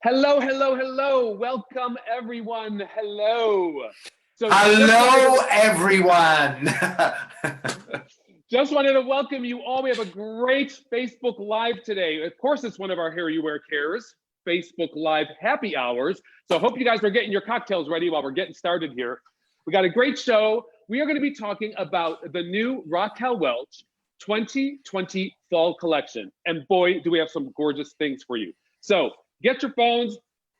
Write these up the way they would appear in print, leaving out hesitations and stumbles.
Hello, hello, hello. Welcome, everyone. Hello. Hello, everyone. Just wanted to welcome you all. We have a great Facebook Live today. Of course, it's one of our HairUWear Cares Facebook Live happy hours. So I hope you guys are getting your cocktails ready while we're getting started here. We got a great show. We are going to be talking about the new Raquel Welch 2020 Fall Collection. And boy, do we have some gorgeous things for you. So get your phones,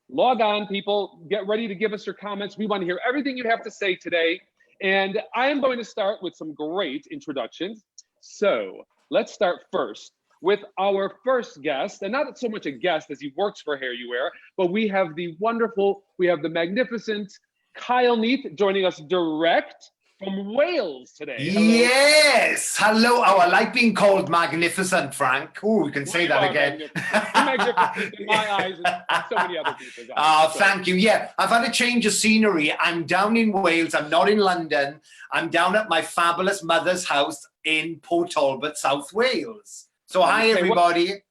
log on, people, get ready to give us your comments. We want to hear everything you have to say today. And I am going to start with some great introductions. So let's start first with our first guest, and not so much a guest as he works for HairUWear, but we have the wonderful, we have the magnificent Kyle Neath joining us direct from Wales today. Hello. Yes. Hello. Oh, I like being called magnificent, Frank. Oh, we can say that again. Magnificent in my eyes and so many other people's eyes. Oh, thank you. Yeah, I've had a change of scenery. I'm down in Wales. I'm not in London. I'm down at my fabulous mother's house in Port Talbot, South Wales. So hi, everybody.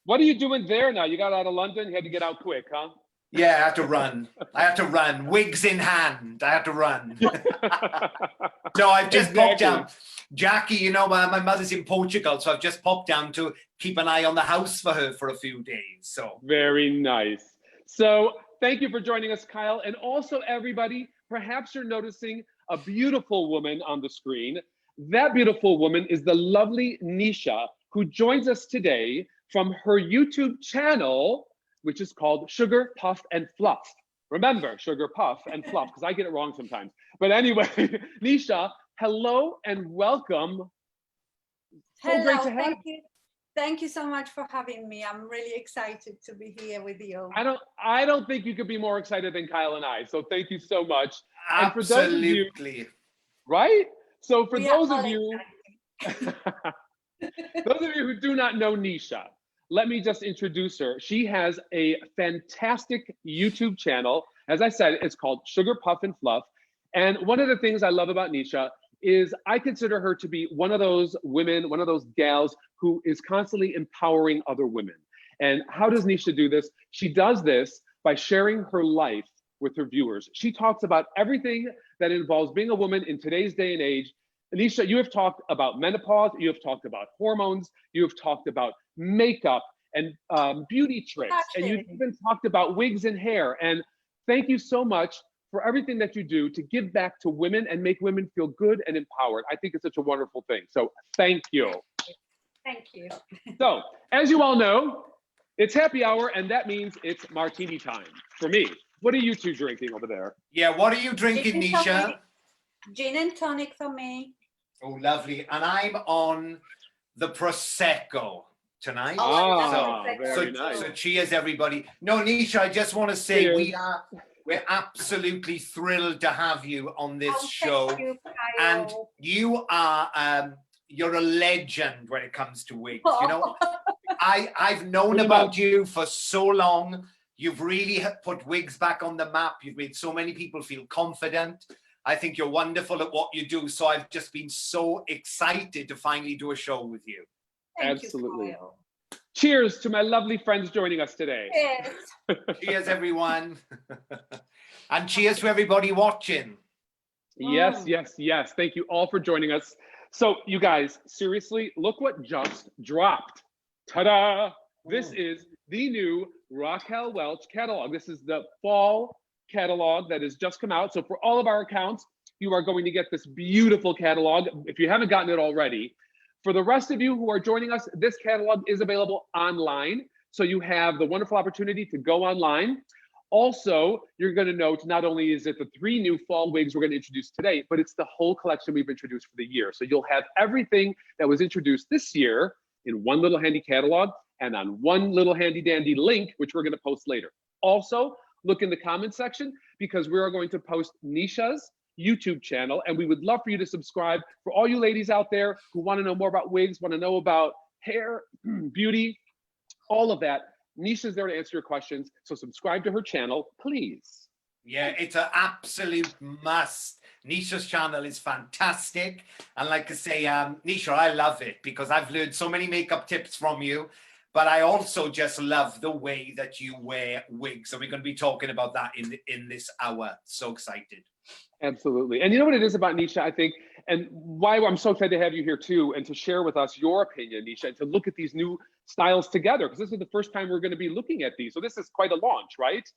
What are you doing there now? You got out of London? You had to get out quick, huh? Yeah, I had to run. I had to run. Wigs in hand. I had to run. No, I've just popped down. Jackie, you know, my mother's in Portugal, so I've just popped down to keep an eye on the house for her for a few days. So very nice. So thank you for joining us, Kyle. And also, everybody, perhaps you're noticing a beautiful woman on the screen. That beautiful woman is the lovely Nisha, who joins us today from her YouTube channel, which is called Sugar, Puff, and Fluff. Remember, Sugar, Puff, and Fluff, because I get it wrong sometimes. But anyway, Nisha, hello and welcome. Hello, great to have you. Thank you so much for having me. I'm really excited to be here with you. I don't think you could be more excited than Kyle and I. So thank you so much. Absolutely. And for those of you, right? So for those of you, those of you who do not know Nisha, let me just introduce her. She has a fantastic YouTube channel. As I said, it's called Sugar, Puff, and Fluff. And one of the things I love about Nisha is I consider her to be one of those women, one of those gals who is constantly empowering other women. And how does Nisha do this? She does this by sharing her life with her viewers. She talks about everything that involves being a woman in today's day and age. Anisha, you have talked about menopause, you have talked about hormones, you have talked about makeup and beauty tricks, and you've even talked about wigs and hair. And thank you so much for everything that you do to give back to women and make women feel good and empowered. I think it's such a wonderful thing. So thank you. Thank you. So as you all know, it's happy hour, and that means it's martini time for me. What are you two drinking over there? Yeah, what are you drinking, Nisha? Gin and tonic for me. Oh, lovely. And I'm on the Prosecco tonight. Very nice. So cheers, everybody. No, Nisha, I just want to say we're absolutely thrilled to have you on this show. Thank you, and you are you're a legend when it comes to wigs. You know, I've known about you for so long. You've really put wigs back on the map. You've made so many people feel confident. I think you're wonderful at what you do. So I've just been so excited to finally do a show with you. Absolutely. You, cheers to my lovely friends joining us today. Yes. Cheers, everyone. And cheers to everybody watching. Yes, yes, yes. Thank you all for joining us. So you guys, seriously, look what just dropped. Ta-da! This is the new Raquel Welch catalog. This is the fall catalog that has just come out. So for all of our accounts, you are going to get this beautiful catalog if you haven't gotten it already. For the rest of you who are joining us, this catalog is available online. So you have the wonderful opportunity to go online. Also, you're going to note not only is it the 3 new fall wigs we're going to introduce today, but it's the whole collection we've introduced for the year. So you'll have everything that was introduced this year in one little handy catalog and on one little handy dandy link, which we're going to post later. Also, look in the comment section because we are going to post Nisha's YouTube channel, and we would love for you to subscribe. For all you ladies out there who want to know more about wigs, want to know about hair, beauty, all of that, Nisha's there to answer your questions. So subscribe to her channel, please. Yeah, it's an absolute must. Nisha's channel is fantastic. And like I say, Nisha, I love it because I've learned so many makeup tips from you. but I also just love the way that you wear wigs. And we're going to be talking about that in this hour. So excited. Absolutely. And you know what it is about Nisha, I think, and why I'm so excited to have you here too, and to share with us your opinion, Nisha, and to look at these new styles together, because this is the first time we're going to be looking at these. So this is quite a launch, right?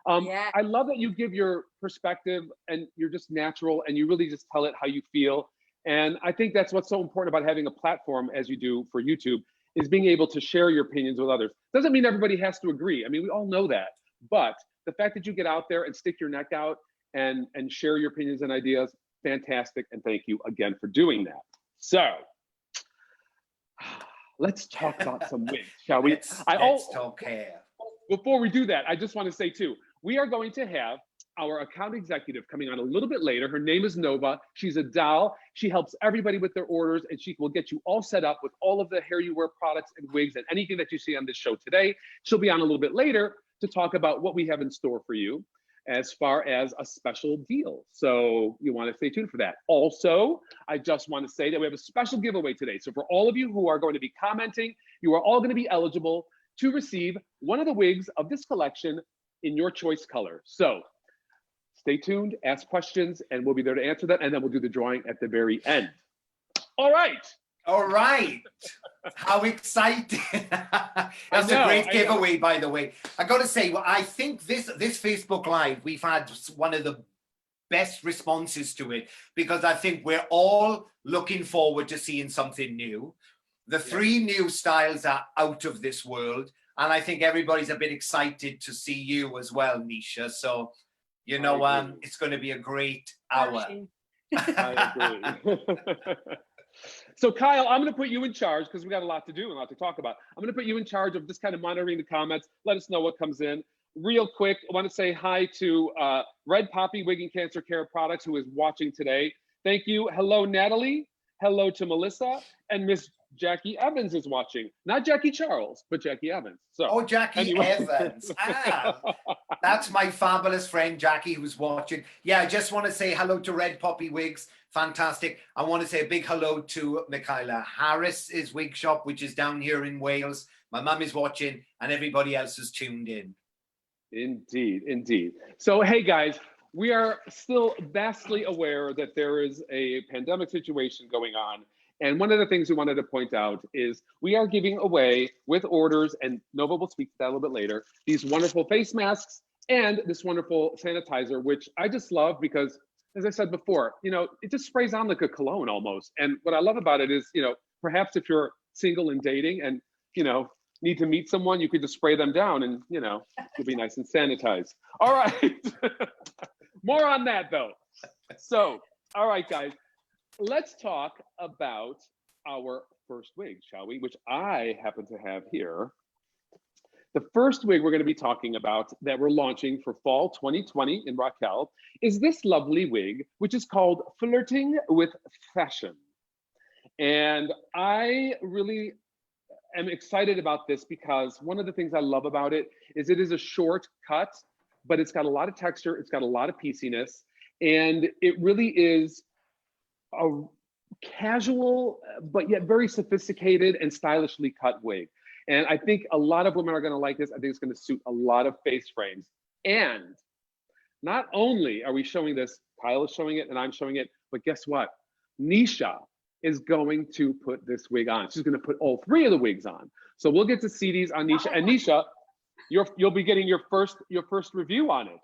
Yeah. I love that you give your perspective and you're just natural and you really just tell it how you feel. And I think that's what's so important about having a platform as you do for YouTube, is being able to share your opinions with others. Doesn't mean everybody has to agree. I mean, we all know that. But the fact that you get out there and stick your neck out and share your opinions and ideas, fantastic. And thank you again for doing that. So let's talk about some wigs, shall we? Let's talk hair. Before we do that, I just want to say too, we are going to have our account executive coming on a little bit later. Her name is Nova. She's a doll. She helps everybody with their orders, and she will get you all set up with all of the HairUWear products and wigs and anything that you see on this show today. She'll be on a little bit later to talk about what we have in store for you as far as a special deal. So you want to stay tuned for that. Also, I just want to say that we have a special giveaway today. So for all of you who are going to be commenting, you are all going to be eligible to receive one of the wigs of this collection in your choice color. So stay tuned, ask questions, and we'll be there to answer that. And then we'll do the drawing at the very end. All right. All right. How exciting. That's a great giveaway, by the way. I got to say, well, I think this Facebook Live, we've had one of the best responses to it, because I think we're all looking forward to seeing something new. The three new styles are out of this world. And I think everybody's a bit excited to see you as well, Nisha. So, you know, it's going to be a great hour. I agree. So Kyle, I'm going to put you in charge, because we got a lot to do and a lot to talk about. I'm going to put you in charge of just kind of monitoring the comments. Let us know what comes in. Real quick, I want to say hi to Red Poppy Wig and Cancer Care Products, who is watching today. Thank you. Hello, Natalie. Hello to Melissa. And Miss Jackie Evans is watching. Not Jackie Charles, but Jackie Evans. So, oh, Jackie Evans. That's my fabulous friend, Jackie, who's watching. Yeah, I just want to say hello to Red Poppy Wigs. Fantastic. I want to say a big hello to Michaela Harris's wig shop, which is down here in Wales. My mum is watching, and everybody else is tuned in. Indeed, indeed. So, hey, guys, we are still vastly aware that there is a pandemic situation going on. And one of the things we wanted to point out is we are giving away with orders, and Nova will speak to that a little bit later, these wonderful face masks and this wonderful sanitizer, which I just love because, as I said before, you know, it just sprays on like a cologne almost. And what I love about it is, you know, perhaps if you're single and dating and, you know, need to meet someone, you could just spray them down and, you know, you'll be nice and sanitized. All right. More on that though. So, all right, guys. Let's talk about our first wig, shall we? Which I happen to have here. The first wig we're going to be talking about that we're launching for fall 2020 in Raquel is this lovely wig, which is called Flirting with Fashion. And I really am excited about this because one of the things I love about it is a short cut, but it's got a lot of texture, it's got a lot of pieciness, and it really is a casual, but yet very sophisticated and stylishly cut wig. And I think a lot of women are going to like this. I think it's going to suit a lot of face frames. And not only are we showing this, Kyle is showing it and I'm showing it, but guess what? Nisha is going to put this wig on. She's going to put all three of the wigs on. So we'll get to see these on Nisha. And Nisha, you'll be getting your first review on it.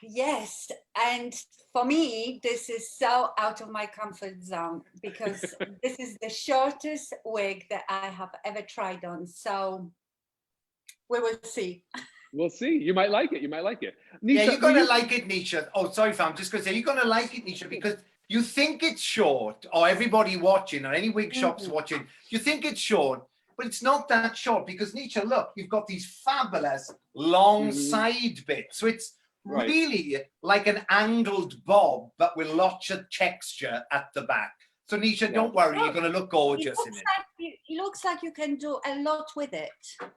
Yes, and for me, this is so out of my comfort zone because this is the shortest wig that I have ever tried on. So we will see. We'll see. You might like it. You might like it. Nisha, yeah, you're going to like it, Nisha. Oh, sorry, fam. I'm just going to say, you're going to like it, Nisha, because you think it's short, or everybody watching, or any wig shops watching, you think it's short, but it's not that short because, Nisha, look, you've got these fabulous long side bits. So it's really like an angled bob, but with lots of texture at the back. So Nisha, don't worry, you're going to look gorgeous in it. It looks like you can do a lot with it,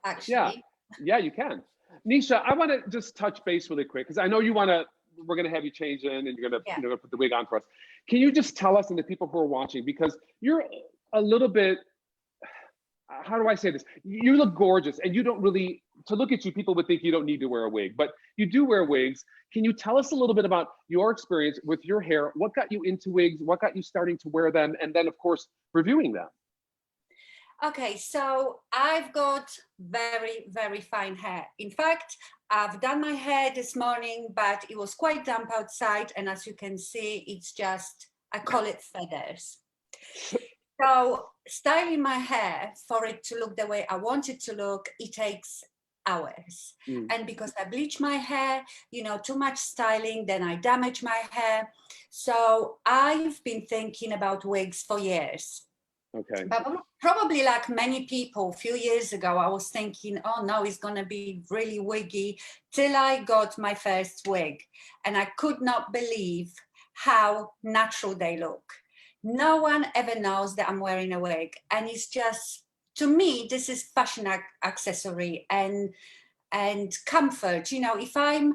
actually. Yeah, you can. Nisha, I want to just touch base really quick because I know we're going to have you change in and you're going to put the wig on for us. Can you just tell us and the people who are watching, because you're a little bit, how do I say this? You look gorgeous, and you don't really, to look at you, people would think you don't need to wear a wig, but you do wear wigs. Can you tell us a little bit about your experience with your hair? What got you into wigs? What got you starting to wear them? And then, of course, reviewing them. Okay, so I've got very, very fine hair. In fact, I've done my hair this morning, but it was quite damp outside. And as you can see, it's just, I call it feathers. So styling my hair for it to look the way I want it to look, it takes hours. And because I bleach my hair, you know, too much styling, then I damage my hair. So I've been thinking about wigs for years. Okay. But probably like many people, a few years ago, I was thinking, oh no, it's going to be really wiggy, till I got my first wig. And I could not believe how natural they look. No one ever knows that I'm wearing a wig. And it's just, to me, this is fashion accessory and comfort. You know, if I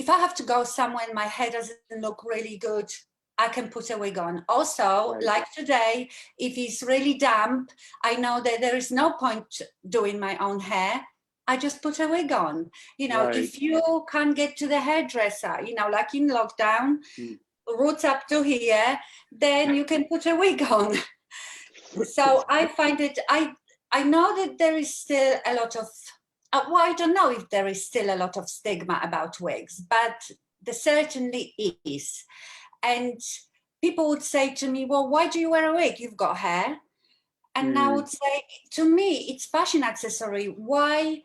have to go somewhere and my hair doesn't look really good, I can put a wig on. Also, Right. like today, if it's really damp, I know that there is no point doing my own hair. I just put a wig on. You know, Right. if you can't get to the hairdresser, you know, like in lockdown, roots up to here, then you can put a wig on. So I find it, I know that there is still a lot of, well, I don't know if there is still a lot of stigma about wigs, but there certainly is. And people would say to me, well, why do you wear a wig? You've got hair. And I would say, to me, it's fashion accessory. Why,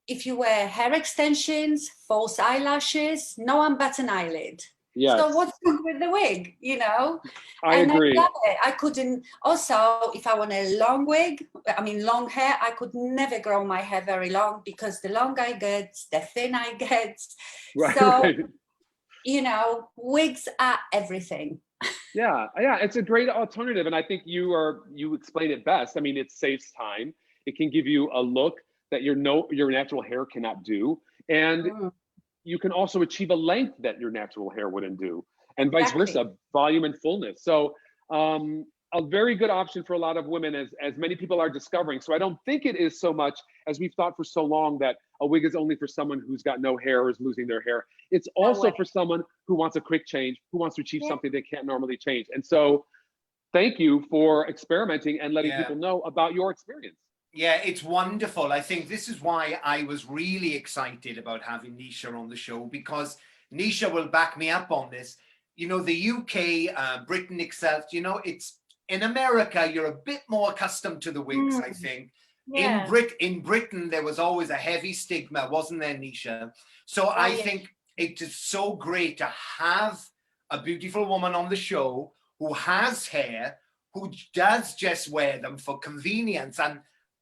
if you wear hair extensions, false eyelashes, no one bats an eyelid. Yes. So what's wrong with the wig, you know? I agree. I love it. I couldn't, also, if I want a long wig, I mean, long hair, I could never grow my hair very long because the longer I get, the thinner I get. Right. So, Right. you know, wigs are everything. Yeah, it's a great alternative, and I think you explain it best. I mean, it saves time. It can give you a look that your natural hair cannot do, and you can also achieve a length that your natural hair wouldn't do, and vice versa, volume and fullness. So, a very good option for a lot of women, as many people are discovering. So I don't think it is so much as we've thought for so long that a wig is only for someone who's got no hair or is losing their hair. It's also for someone who wants a quick change, who wants to achieve something they can't normally change. And so thank you for experimenting and letting people know about your experience. Yeah, it's wonderful. I think this is why I was really excited about having Nisha on the show, because Nisha will back me up on this. You know, the UK, Britain itself, you know, it's, in America, you're a bit more accustomed to the wigs, I think. Yeah. In Britain, there was always a heavy stigma, wasn't there, Nisha? So I think it is so great to have a beautiful woman on the show who has hair, who does just wear them for convenience. And,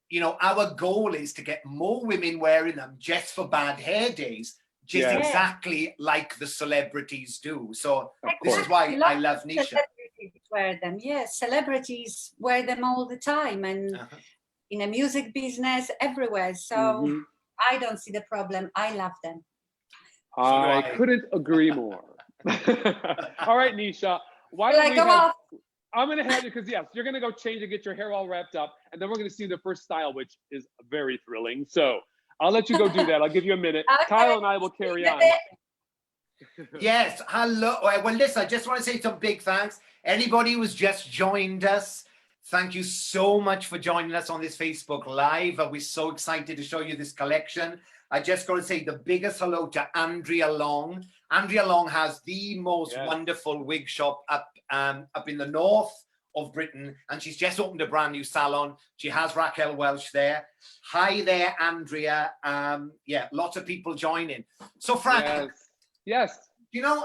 you know, our goal is to get more women wearing them just for bad hair days, just exactly like the celebrities do. So this is why I love Nisha. Wear them, yes. Celebrities wear them all the time, and in a music business, everywhere. So I don't see the problem. I love them. I couldn't agree more. All right, Nisha, why don't go off? I'm going to have you, because yes, you're going to go change and get your hair all wrapped up, and then we're going to see the first style, which is very thrilling. So I'll let you go do that. I'll give you a minute. Kyle and I will carry on. Yes, hello. Well, listen, I just want to say some big thanks. Anybody who's just joined us, thank you so much for joining us on this Facebook Live. We're so excited to show you this collection. I just got to say the biggest hello to Andrea Long. Andrea Long has the most wonderful wig shop up in the north of Britain, and she's just opened a brand new salon. She has Raquel Welch there. Hi there, Andrea. Yeah, lots of people joining. So, Frank, yes. You know,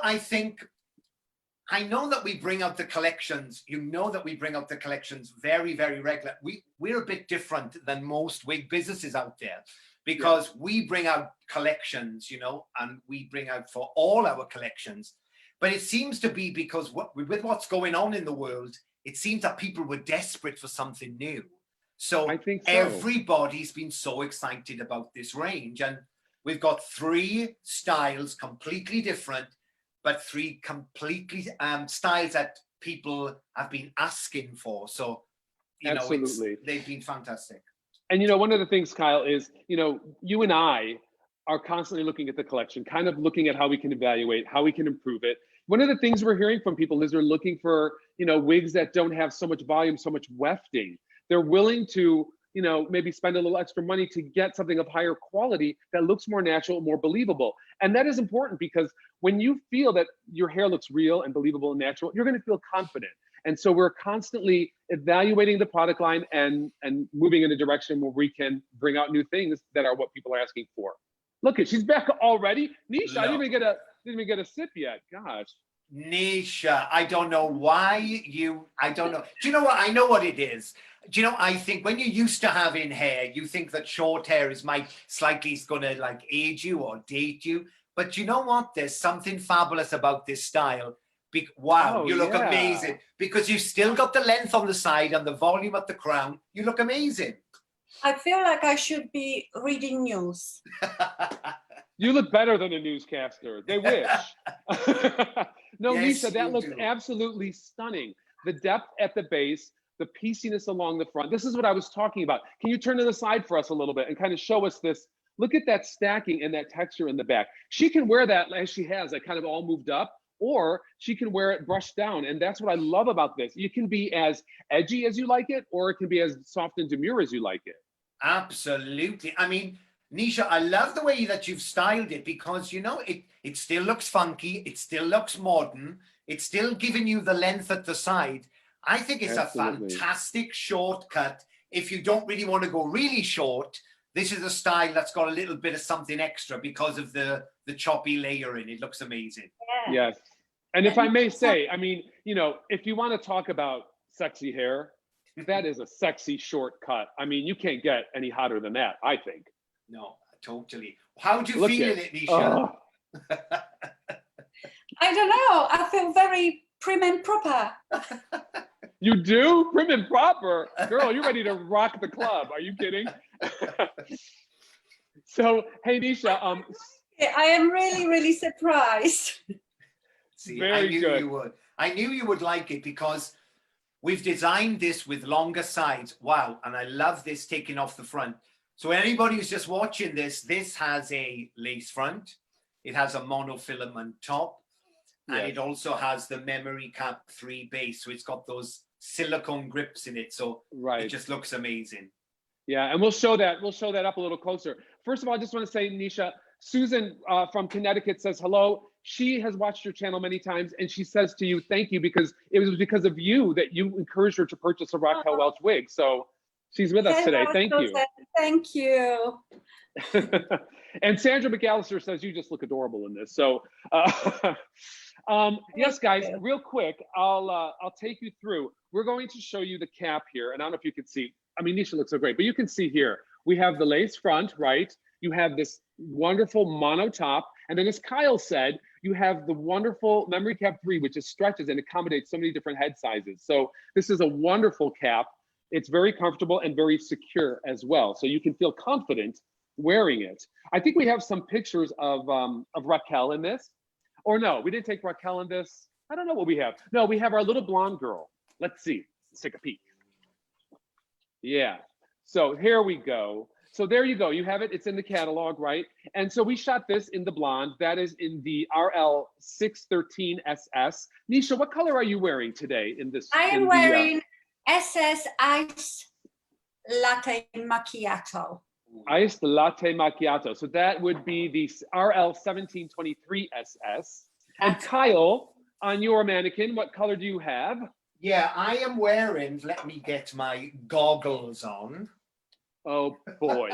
I know that we bring out the collections. You know that we bring out the collections very, very regular. We're a bit different than most wig businesses out there, because we bring out collections, you know, and we bring out for all our collections. But it seems to be because with what's going on in the world, it seems that people were desperate for something new. So I think so. Everybody's been so excited about this range. And we've got 3 styles, completely different, but 3 completely styles that people have been asking for. So, you know, Absolutely. they've been fantastic. And you know, one of the things, Kyle, is, you know, you and I are constantly looking at the collection, kind of looking at how we can evaluate, how we can improve it. One of the things we're hearing from people is they're looking for, you know, wigs that don't have so much volume, so much wefting. They're willing to, you know, maybe spend a little extra money to get something of higher quality that looks more natural, more believable. And that is important because when you feel that your hair looks real and believable and natural, you're going to feel confident. And so we're constantly evaluating the product line and moving in a direction where we can bring out new things that are what people are asking for. Look, she's back already. Nisha, I didn't even get a sip yet. Gosh. Nisha, I don't know why I don't know. Do you know what? I know what it is. Do you know, I think when you're used to having hair, you think that short hair is slightly gonna like age you or date you. But you know what? There's something fabulous about this style. Wow, you look amazing because you've still got the length on the side and the volume at the crown. You look amazing. I feel like I should be reading news. You look better than a newscaster. They wish. No, Yes, Nisha, that looks do. absolutely stunning. The depth at the base, the pieciness along the front. This is what I was talking about. Can you turn to the side for us a little bit and kind of show us this? Look at that stacking and that texture in the back. She can wear that as she has, like kind of all moved up, or she can wear it brushed down. And that's what I love about this. You can be as edgy as you like it, or it can be as soft and demure as you like it. Absolutely. I mean, Nisha, I love the way that you've styled it because, you know, it still looks funky. It still looks modern. It's still giving you the length at the side. I think it's Absolutely. a fantastic shortcut. If you don't really want to go really short, this is a style that's got a little bit of something extra because of the choppy layering. It looks amazing. Yeah. Yes. And if I may say, I mean, you know, if you want to talk about sexy hair, that is a sexy shortcut. I mean, you can't get any hotter than that, I think. No, totally. How do you feel in it, Nisha? I don't know. I feel very prim and proper. You do? Prim and proper? Girl, you're ready to rock the club. Are you kidding? So, hey, Nisha. I am really, really surprised. See, Very I knew good. you would. I knew you would like it because we've designed this with longer sides. Wow. And I love this taking off the front. So anybody who's just watching this, this has a lace front. It has a monofilament top. And Yes. it also has the memory cap 3 base. So it's got those silicone grips in it. So Right. it just looks amazing. Yeah, and we'll show that up a little closer. First of all, I just want to say, Nisha, Susan from Connecticut says hello. She has watched your channel many times, and she says to you, thank you, because it was because of you that you encouraged her to purchase a Raquel Welch wig. So she's with us today. Thank you. Thank you. And Sandra McAllister says you just look adorable in this. So yes, guys, real quick, I'll take you through. We're going to show you the cap here, and I don't know if you can see. I mean, Nisha looks so great, but you can see here, we have the lace front, right? You have this wonderful mono top. And then as Kyle said, you have the wonderful memory cap 3, which is stretches and accommodates so many different head sizes. So this is a wonderful cap. It's very comfortable and very secure as well. So you can feel confident wearing it. I think we have some pictures of Raquel in this. Or no, we didn't take Raquel in this. I don't know what we have. No, we have our little blonde girl. Let's see. Let's take a peek. Yeah. So here we go. So there you go. You have it. It's in the catalog, right? And so we shot this in the blonde. That is in the RL 613SS. Nisha, what color are you wearing today in this? I am wearing SS Ice Latte Macchiato. Iced Latte Macchiato. So that would be the RL 1723SS. And Kyle, on your mannequin, what color do you have? Yeah, I am wearing, let me get my goggles on. Oh boy.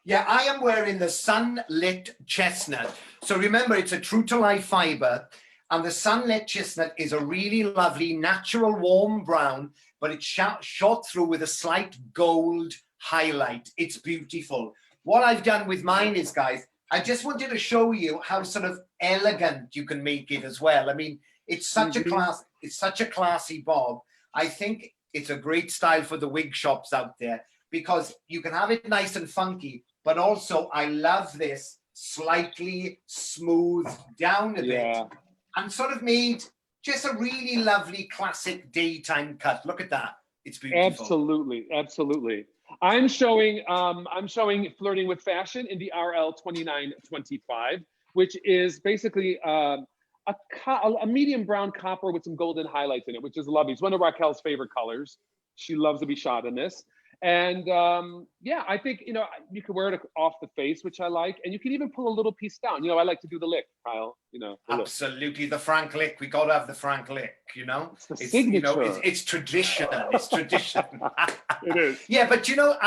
Yeah, I am wearing the Sunlit Chestnut. So remember, it's a true to life fiber, and the Sunlit Chestnut is a really lovely natural warm brown, but it's shot through with a slight gold highlight. It's beautiful. What I've done with mine is, guys, I just wanted to show you how sort of elegant you can make it as well. I mean, it's such a class, it's such a classy bob. I think it's a great style for the wig shops out there because you can have it nice and funky, but also I love this slightly smoothed down a bit and sort of made just a really lovely classic daytime cut. Look at that. It's beautiful. Absolutely, absolutely. I'm showing Flirting with Fashion in the RL 2925, which is basically a medium brown copper with some golden highlights in it, which is lovely. It's one of Raquel's favorite colors. She loves to be shot in this. And yeah, I think, you know, you can wear it off the face, which I like. And you can even pull a little piece down. You know, I like to do the lick, Kyle, you know. Absolutely, the Frank lick. We got to have the Frank lick, you know. It's the signature. You know, it's tradition. It's tradition. It is. Yeah, but you know,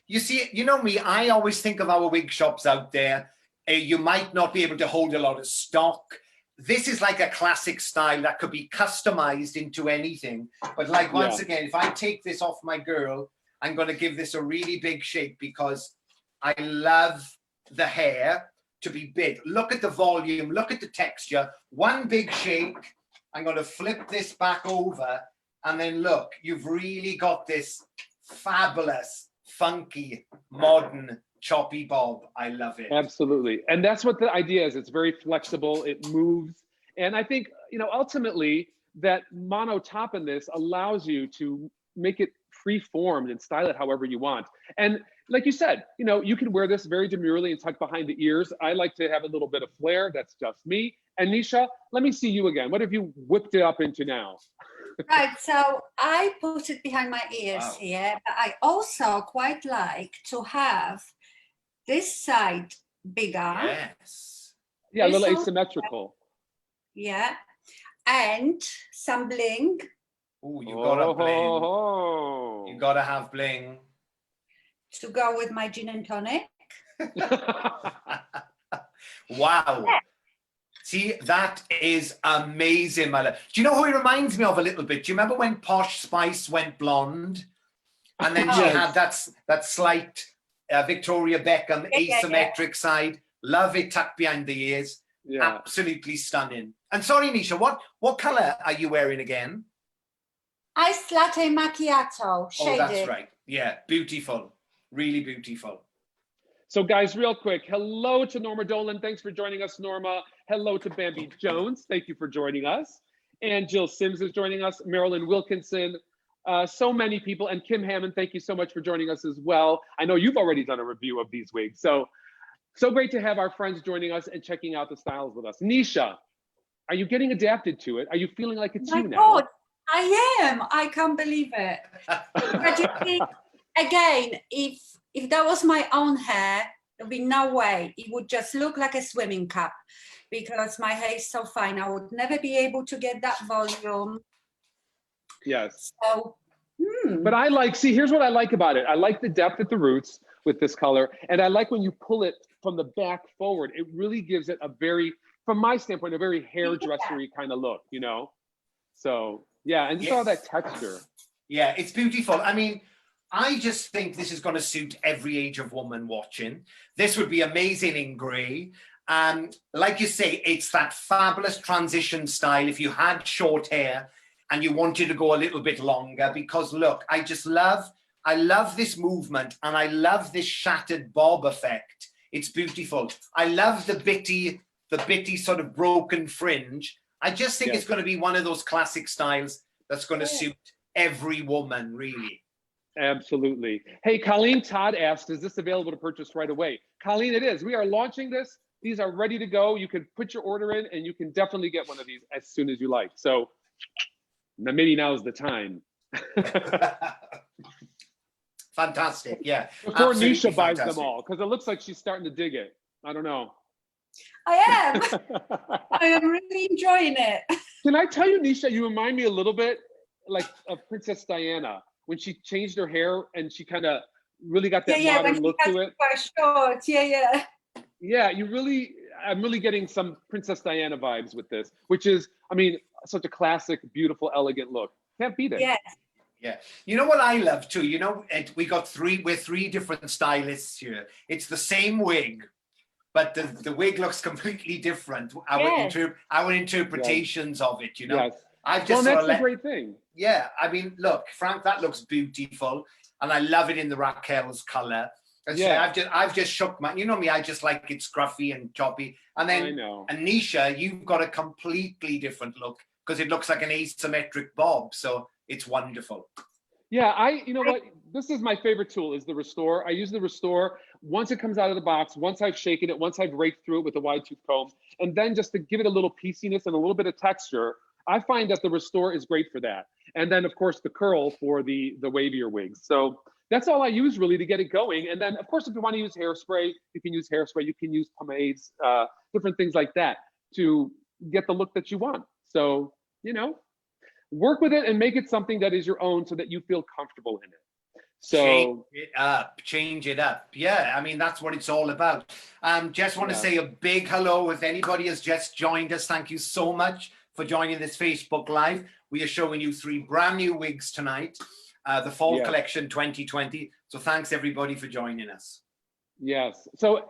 you see, you know me, I always think of our wig shops out there. You might not be able to hold a lot of stock. This is like a classic style that could be customized into anything. But like, once again, if I take this off my girl, I'm going to give this a really big shake because I love the hair to be big. Look at the volume, look at the texture. One big shake. I'm going to flip this back over, and then look, you've really got this fabulous, funky, modern choppy bob. I love it. Absolutely. And that's what the idea is. It's very flexible. It moves. And I think, you know, ultimately that mono top in this allows you to make it free-formed and style it however you want. And like you said, you know, you can wear this very demurely and tuck behind the ears. I like to have a little bit of flair. That's just me. And Nisha, let me see you again. What have you whipped it up into now? Right, so I put it behind my ears here, but I also quite like to have this side bigger. Yes. Yeah, a little asymmetrical. Yeah, and some bling. Oh, you gotta bling. You gotta have bling. To go with my gin and tonic. Wow. See, that is amazing, my love. Do you know who he reminds me of a little bit? Do you remember when Posh Spice went blonde? And then she had that slight Victoria Beckham asymmetric side. Love it tucked behind the ears. Yeah. Absolutely stunning. And sorry, Nisha, what color are you wearing again? Iced latte macchiato, shaded. Oh, that's right. Yeah, beautiful. Really beautiful. So guys, real quick, hello to Norma Dolan. Thanks for joining us, Norma. Hello to Bambi Jones. Thank you for joining us. And Jill Sims is joining us. Marilyn Wilkinson. So many people. And Kim Hammond, thank you so much for joining us as well. I know you've already done a review of these wigs. So great to have our friends joining us and checking out the styles with us. Nisha, are you getting adapted to it? Are you feeling like it's you now? God, I am. I can't believe it. But you see, again, if that was my own hair, there'd be no way. It would just look like a swimming cap because my hair is so fine. I would never be able to get that volume. Yes. So, But I like, see, here's what I like about it. I like the depth at the roots with this color. And I like when you pull it from the back forward. It really gives it a very, from my standpoint, a very hairdressery kind of look, you know? So, yeah, and just all that texture. Yeah, it's beautiful. I mean, I just think this is going to suit every age of woman watching. This would be amazing in grey. Like you say, it's that fabulous transition style if you had short hair and you wanted to go a little bit longer, because look, I love this movement and I love this shattered bob effect. It's beautiful. I love the bitty sort of broken fringe. I just think it's going to be one of those classic styles that's going to suit every woman, really. Absolutely. Hey, Colleen Todd asked, is this available to purchase right away? Colleen, it is. We are launching this. These are ready to go. You can put your order in and you can definitely get one of these as soon as you like. So maybe now's the time. Fantastic. Yeah. Before Nisha buys them all, because it looks like she's starting to dig it. I don't know. I am. I am really enjoying it. Can I tell you, Nisha, you remind me a little bit like of Princess Diana when she changed her hair and she kind of really got that modern look to it. Short. Yeah. Yeah, I'm really getting some Princess Diana vibes with this, which is, I mean, such a classic, beautiful, elegant look. Can't beat it. Yes. Yeah. You know what I love too? You know, we're three different stylists here. It's the same wig, but the wig looks completely different. Our interpretations of it, you know. Yes. I've just that's the great thing. Yeah. I mean, look, Frank, that looks beautiful. And I love it in the Raquel's color. And so I've just shook my, you know me, I just like it scruffy and choppy. And then, I know. Anisha, you've got a completely different look because it looks like an asymmetric bob. So it's wonderful. Yeah, you know what? This is my favorite tool is the Restore. I use the Restore once it comes out of the box, once I've shaken it, once I've raked through it with a wide tooth comb, and then just to give it a little pieciness and a little bit of texture, I find that the Restore is great for that. And then of course the curl for the wavier wigs. So that's all I use really to get it going. And then of course, if you want to use hairspray, you can use hairspray, you can use pomades, different things like that to get the look that you want. So, you know, work with it and make it something that is your own so that you feel comfortable in it. So change it up. Yeah, I mean, that's what it's all about. Just want to say a big hello. If anybody has just joined us, thank you so much for joining this Facebook Live. We are showing you 3 brand new wigs tonight, the Fall Collection 2020. So thanks everybody for joining us. Yes. So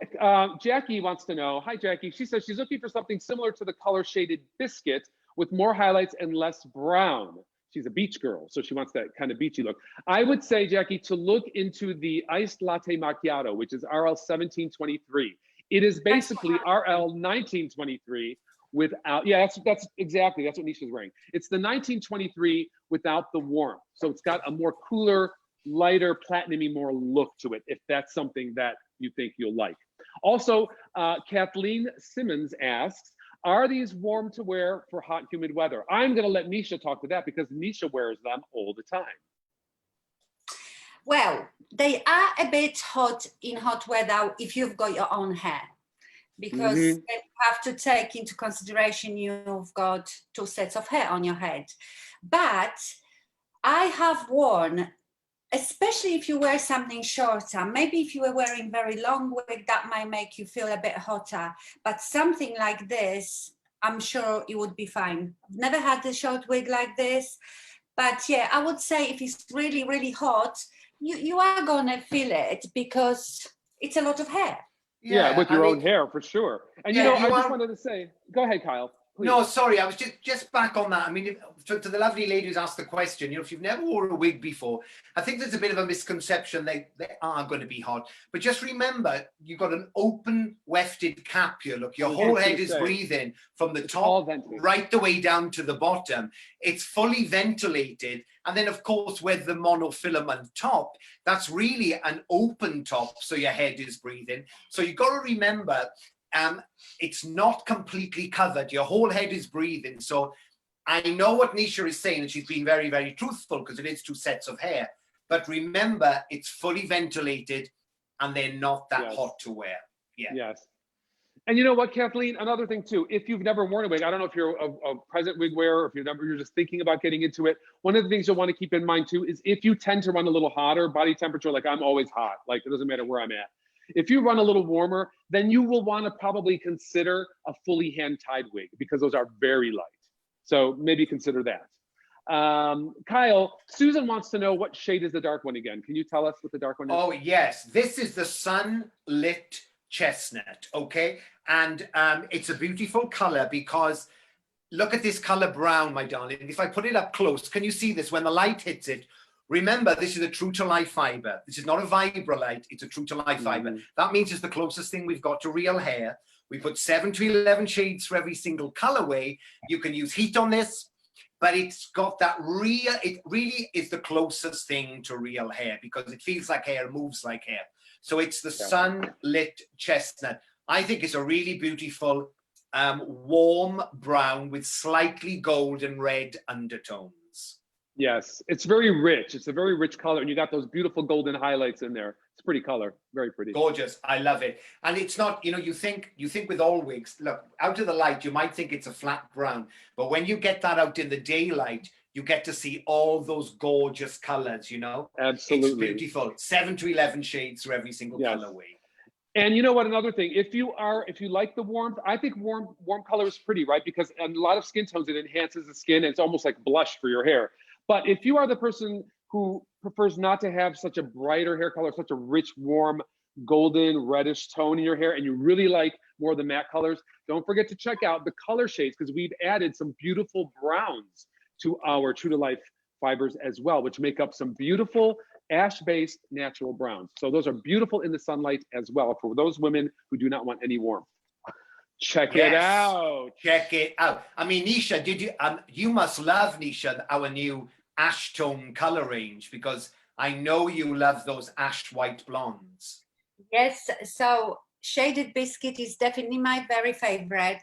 Jackie wants to know, hi Jackie, she says she's looking for something similar to the color shaded biscuit with more highlights and less brown. She's a beach girl, so she wants that kind of beachy look. I would say, Jackie, to look into the iced latte macchiato, which is RL 1723. It is basically RL 1923 without, that's exactly, that's what Nisha's wearing. It's the 1923 without the warmth. So it's got a more cooler, lighter, platinumy more look to it, if that's something that you think you'll like. Also, Kathleen Simmons asks, are these warm to wear for hot, humid weather? I'm going to let Nisha talk to that because Nisha wears them all the time. Well, they are a bit hot in hot weather if you've got your own hair, because you have to take into consideration you've got 2 sets of hair on your head. But I have worn, especially if you wear something shorter, maybe if you were wearing very long wig, that might make you feel a bit hotter. But something like this, I'm sure it would be fine. I've never had a short wig like this. But yeah, I would say if it's really, really hot, you are gonna feel it because it's a lot of hair. Yeah, with your own hair, for sure. And you know, I just wanted to say, go ahead, Kyle. Please. No, sorry, I was just back on that. I mean, to the lovely lady who's asked the question, you know, if you've never worn a wig before, I think there's a bit of a misconception they are going to be hot. But just remember, you've got an open wefted cap here. Look, your whole head is breathing from the top right the way down to the bottom. It's fully ventilated. And then, of course, with the monofilament top, that's really an open top, so your head is breathing. So you've got to remember, it's not completely covered. Your whole head is breathing. So I know what Nisha is saying, and she's been very, very truthful because it is 2 sets of hair. But remember, it's fully ventilated and they're not that hot to wear. Yeah. Yes. And you know what, Kathleen, another thing too, if you've never worn a wig, I don't know if you're a present wig wearer, or if you're just thinking about getting into it. One of the things you'll want to keep in mind too, is if you tend to run a little hotter body temperature, like I'm always hot, like it doesn't matter where I'm at. If you run a little warmer, then you will want to probably consider a fully hand-tied wig because those are very light. So maybe consider that. Kyle, Susan wants to know what shade is the dark one again. Can you tell us what the dark one is? Oh, yes. This is the Sunlit Chestnut, okay? And it's a beautiful color because look at this color brown, my darling. If I put it up close, can you see this? When the light hits it, remember, this is a true to life fiber. This is not a Vibrolite, it's a true to life fiber. That means it's the closest thing we've got to real hair. We put 7 to 11 shades for every single colorway. You can use heat on this, but it's got that it really is the closest thing to real hair because it feels like hair, moves like hair. So it's the Sunlit Chestnut. I think it's a really beautiful, warm brown with slightly golden red undertones. Yes, it's very rich. It's a very rich color, and you got those beautiful golden highlights in there. It's a pretty color, very pretty. Gorgeous, I love it. And it's not, you know, you think with all wigs, look, out of the light, you might think it's a flat brown, but when you get that out in the daylight, you get to see all those gorgeous colors, you know? Absolutely. It's beautiful. 7 to 11 shades for every single colorway. And you know what, another thing, if you like the warmth, I think warm color is pretty, right? Because in a lot of skin tones, it enhances the skin. And it's almost like blush for your hair. But if you are the person who prefers not to have such a brighter hair color, such a rich, warm, golden, reddish tone in your hair, and you really like more of the matte colors, don't forget to check out the color shades because we've added some beautiful browns to our True to Life fibers as well, which make up some beautiful ash-based natural browns. So those are beautiful in the sunlight as well for those women who do not want any warmth. Check it out. Check it out. I mean, Nisha, did you? You must love, Nisha, our new ash tone color range, because I know you love those ash white blondes. Yes, so shaded biscuit is definitely my very favorite.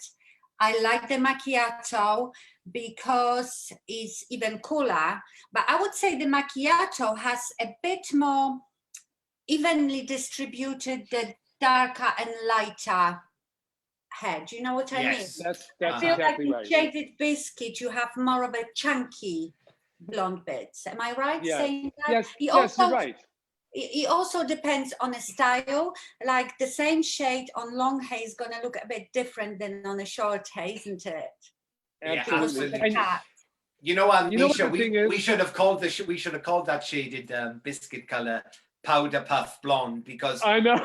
I like the macchiato because it's even cooler, but I would say the macchiato has a bit more evenly distributed, the darker and lighter hair. Do you know what I mean? That's I feel exactly like right. in shaded biscuit, you have more of a chunky blonde bits. Am I right saying that? Yes, Yes, you're right. It also depends on a style. Like the same shade on long hair is going to look a bit different than on a short hair, isn't it? Absolutely. Yeah, you know, Nisha, we should have called that shaded biscuit color powder puff blonde, because I know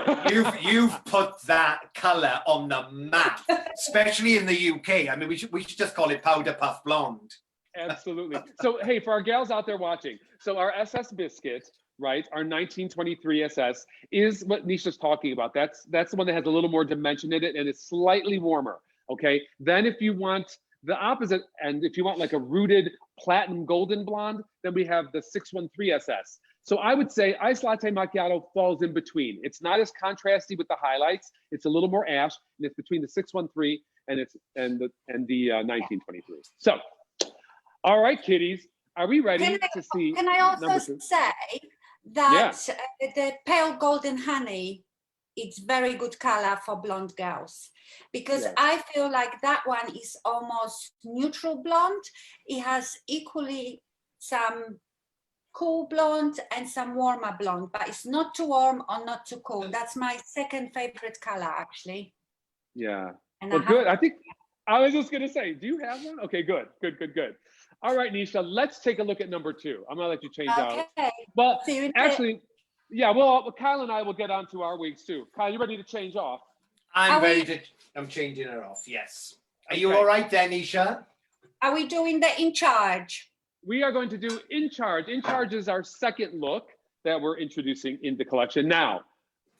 you've put that color on the map, especially in the UK. I mean, we should just call it powder puff blonde. Absolutely. So hey, for our gals out there watching, so our SS biscuit, right, our 1923 SS is what Nisha's talking about. That's the one that has a little more dimension in it and it's slightly warmer. Okay. Then if you want the opposite, and if you want like a rooted platinum golden blonde, then we have the 613 SS. So I would say Ice Latte Macchiato falls in between. It's not as contrasty with the highlights. It's a little more ash, and it's between the 613 and the 1923. So, all right, kiddies, are we ready to see? Can I also say that the pale golden honey, it's very good color for blonde girls, because I feel like that one is almost neutral blonde. It has equally some cool blonde and some warmer blonde, but it's not too warm or not too cool. That's my second favorite color, actually. Yeah. And well, good. I think I was just gonna say, do you have one? Okay, good. All right, Nisha, let's take a look at number 2. I'm gonna let you change out. But actually, well, Kyle and I will get on to our wigs too. Kyle, you ready to change off? I'm changing her off, yes. Are you all right then, Nisha? Are we doing the In Charge? We are going to do In Charge. In Charge is our second look that we're introducing in the collection. Now,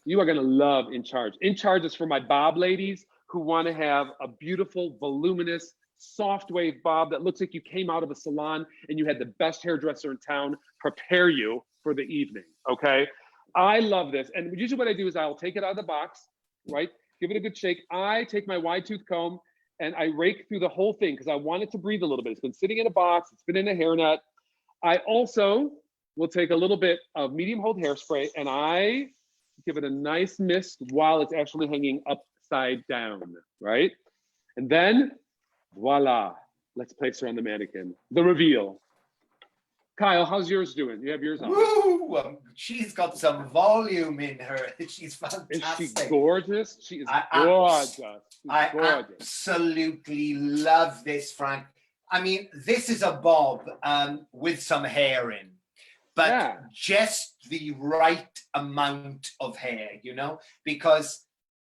you are gonna love In Charge. In Charge is for my bob ladies who wanna have a beautiful, voluminous, soft wave bob that looks like you came out of a salon and you had the best hairdresser in town prepare you for the evening, okay? I love this. And usually what I do is I'll take it out of the box, right? Give it a good shake. I take my wide tooth comb and I rake through the whole thing because I want it to breathe a little bit. It's been sitting in a box, it's been in a hairnet. I also will take a little bit of medium hold hairspray and I give it a nice mist while it's actually hanging upside down, right? And then, voila, let's place her on the mannequin. The reveal. Kyle, how's yours doing? You have yours on. Woo! She's got some volume in her. She's fantastic. Is she gorgeous? She is gorgeous. I absolutely love this, Frank. I mean, this is a bob with some hair in, but just the right amount of hair, you know, because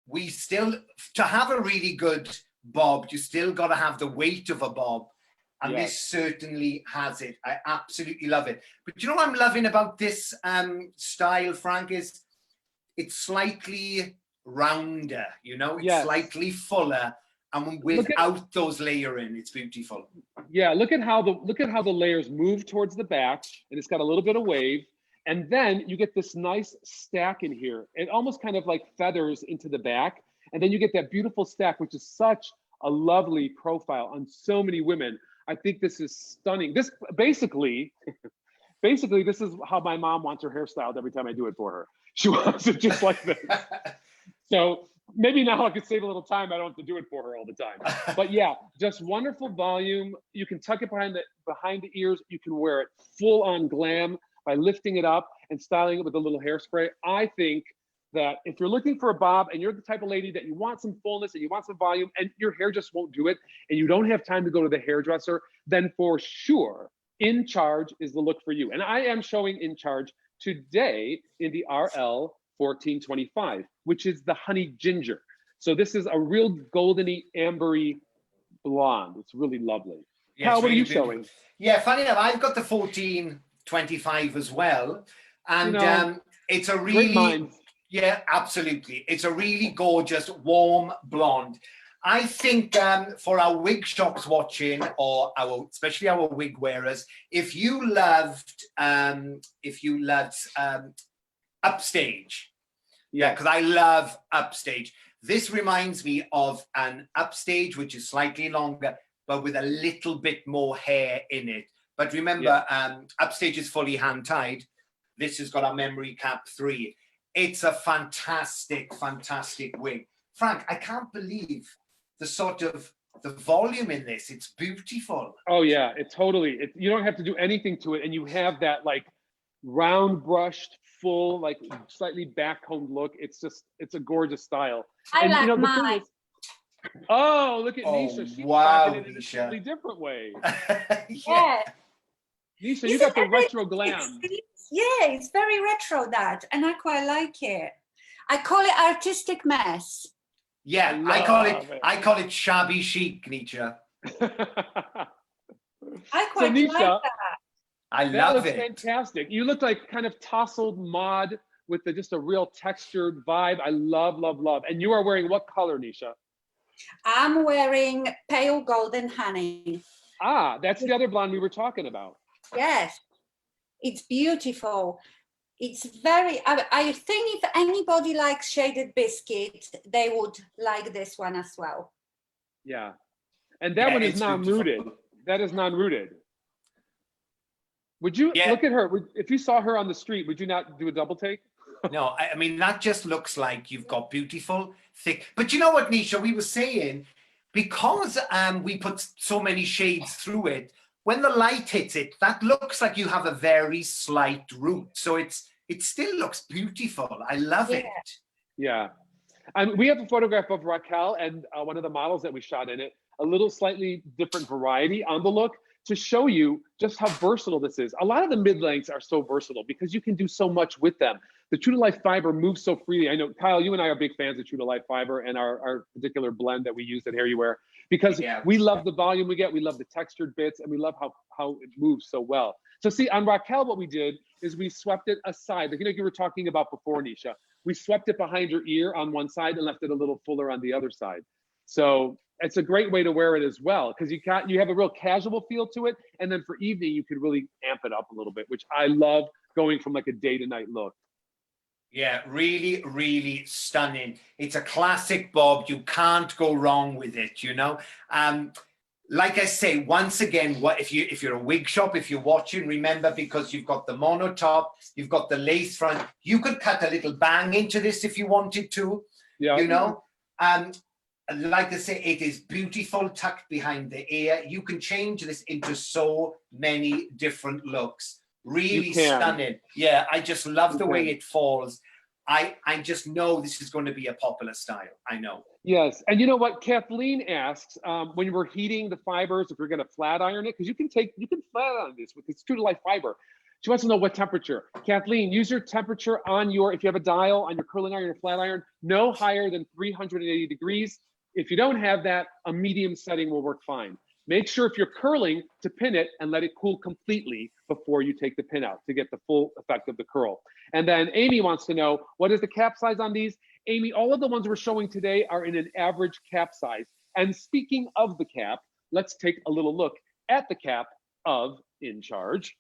we still, to have a really good bob, you still got to have the weight of a bob. And this certainly has it. I absolutely love it. But you know what I'm loving about this style, Frank, is it's slightly rounder, you know, it's slightly fuller, and without those layering, it's beautiful. Yeah, look at how the layers move towards the back, and it's got a little bit of wave, and then you get this nice stack in here. It almost kind of like feathers into the back, and then you get that beautiful stack, which is such a lovely profile on so many women. I think this is stunning. This basically, this is how my mom wants her hairstyled every time I do it for her. She wants it just like this. So maybe now I could save a little time. I don't have to do it for her all the time. But yeah, just wonderful volume. You can tuck it behind the ears. You can wear it full on glam by lifting it up and styling it with a little hairspray. I think that if you're looking for a bob and you're the type of lady that you want some fullness and you want some volume and your hair just won't do it and you don't have time to go to the hairdresser, then for sure, In Charge is the look for you. And I am showing In Charge today in the RL 1425, which is the honey ginger. So this is a real goldeny, ambery blonde. It's really lovely. Yes, Kyle, what are you showing? Yeah, funny enough, I've got the 1425 as well. And you know, it's a really... Yeah, absolutely. It's a really gorgeous, warm blonde. I think for our wig shops watching, or especially our wig wearers, if you loved Upstage, yeah, because I love Upstage. This reminds me of an Upstage, which is slightly longer, but with a little bit more hair in it. But remember, Upstage is fully hand-tied. This has got our memory cap 3. It's a fantastic, fantastic wig. Frank, I can't believe the volume in this. It's beautiful. Oh yeah, it totally, you don't have to do anything to it. And you have that like round brushed, full, like slightly backcombed look. It's a gorgeous style. I and like you know, mine. Oh, look at Nisha. She's wow, rocking it in a totally different way. Yeah. Nisha, you got the retro glam. Yeah, it's very retro, that, and I quite like it. I call it artistic mess. Yeah, I call it shabby chic, Nisha. I quite like that. I love it. Fantastic. You look like kind of tousled mod with just a real textured vibe. I love, love, love. And you are wearing what color, Nisha? I'm wearing pale golden honey. Ah, that's the other blonde we were talking about. Yes, it's beautiful. It's very, I think if anybody likes shaded biscuit, they would like this one as well. Yeah. And that one is non-rooted. That is non-rooted. Would you look at her? If you saw her on the street, would you not do a double take? No, I mean, that just looks like you've got beautiful, thick. But you know what, Nisha, we were saying, because we put so many shades through it, when the light hits it, that looks like you have a very slight root. So it still looks beautiful. I love it. Yeah. We have a photograph of Raquel and one of the models that we shot in it, a little slightly different variety on the look to show you just how versatile this is. A lot of the mid-lengths are so versatile because you can do so much with them. The true to life fiber moves so freely. I know, Kyle, you and I are big fans of true to life fiber and our particular blend that we use at HairUWear because we love the volume we get, we love the textured bits, and we love how it moves so well. So see, on Raquel, what we did is we swept it aside. Like, you know, you were talking about before, Nisha. We swept it behind her ear on one side and left it a little fuller on the other side. So it's a great way to wear it as well because you have a real casual feel to it, and then for evening you could really amp it up a little bit, which I love, going from like a day to night look. Yeah, really, really stunning. It's a classic bob. You can't go wrong with it, you know. Like I say, once again, if you're a wig shop, if you're watching, remember, because you've got the mono top, you've got the lace front, you could cut a little bang into this if you wanted to, you know. Like I say, it is beautiful, tucked behind the ear. You can change this into so many different looks. Really stunning. Yeah, I just love the way it falls. I just know this is going to be a popular style. I know. Yes, and you know what? Kathleen asks, when you were heating the fibers, if you're going to flat iron it, because you can flat iron this with this true to life fiber. She wants to know what temperature. Kathleen, use your temperature on if you have a dial on your curling iron or flat iron, no higher than 380 degrees. If you don't have that, a medium setting will work fine. Make sure if you're curling to pin it and let it cool completely before you take the pin out to get the full effect of the curl. And then Amy wants to know, what is the cap size on these? Amy, all of the ones we're showing today are in an average cap size. And speaking of the cap, let's take a little look at the cap of In Charge.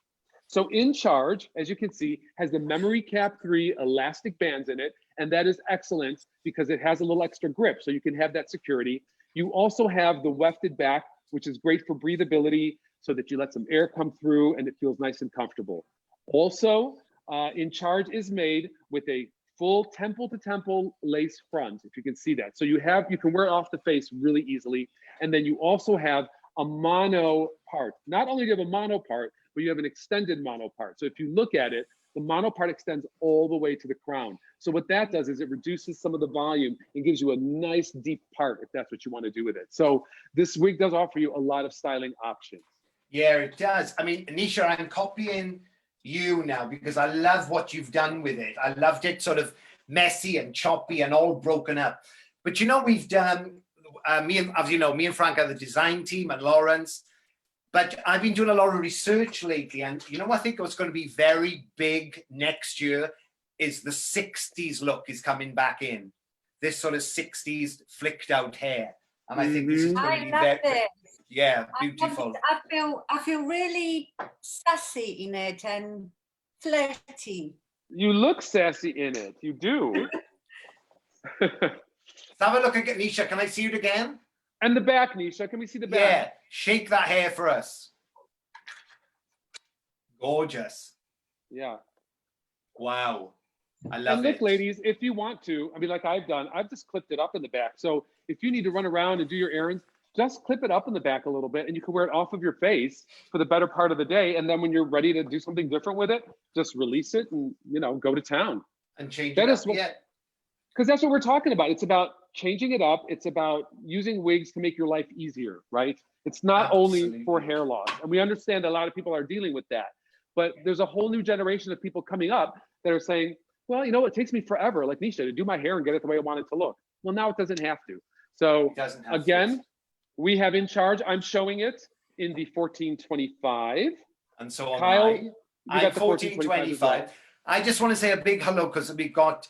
So In Charge, as you can see, has the memory cap 3 elastic bands in it. And that is excellent because it has a little extra grip. So you can have that security. You also have the wefted back, which is great for breathability so that you let some air come through and it feels nice and comfortable. Also, In Charge is made with a full temple to temple lace front, if you can see that. So you can wear it off the face really easily. And then you also have a mono part. Not only do you have a mono part, but you have an extended mono part. So if you look at it, the mono part extends all the way to the crown. So what that does is it reduces some of the volume and gives you a nice deep part if that's what you want to do with it. So this wig does offer you a lot of styling options. Yeah, it does. I mean, Nisha, I'm copying you now because I love what you've done with it. I loved it sort of messy and choppy and all broken up. But you know, we've done, me and Frank are the design team and Lawrence. But I've been doing a lot of research lately, and you know, I think what's going to be very big next year is the 60s look is coming back in. This sort of 60s flicked out hair. And I think this is going to be very, yeah, beautiful. I feel really sassy in it and flirty. You look sassy in it. You do. Let's have a look at Nisha. Can I see it again? And the back, Nisha. Can we see the back? Yeah. Shake that hair for us. Gorgeous. Yeah. Wow. I love and look, it. ladies, if you want to, I mean, like I've done, I've just clipped it up in the back. So if you need to run around and do your errands, just clip it up in the back a little bit and you can wear it off of your face for the better part of the day. And then when you're ready to do something different with it, just release it and, you know, go to town. And change that it is up. Yeah. Because that's what we're talking about. It's about changing it up. It's about using wigs to make your life easier, right? It's not only for hair loss. And we understand a lot of people are dealing with that. But there's a whole new generation of people coming up that are saying, well, you know, it takes me forever, like Nisha, to do my hair and get it the way I want it to look. Well, now it doesn't have to. So again, we have in charge. I'm showing it in the 1425. And so on. Kyle, I got the 1425. Well. I just want to say a big hello because we've got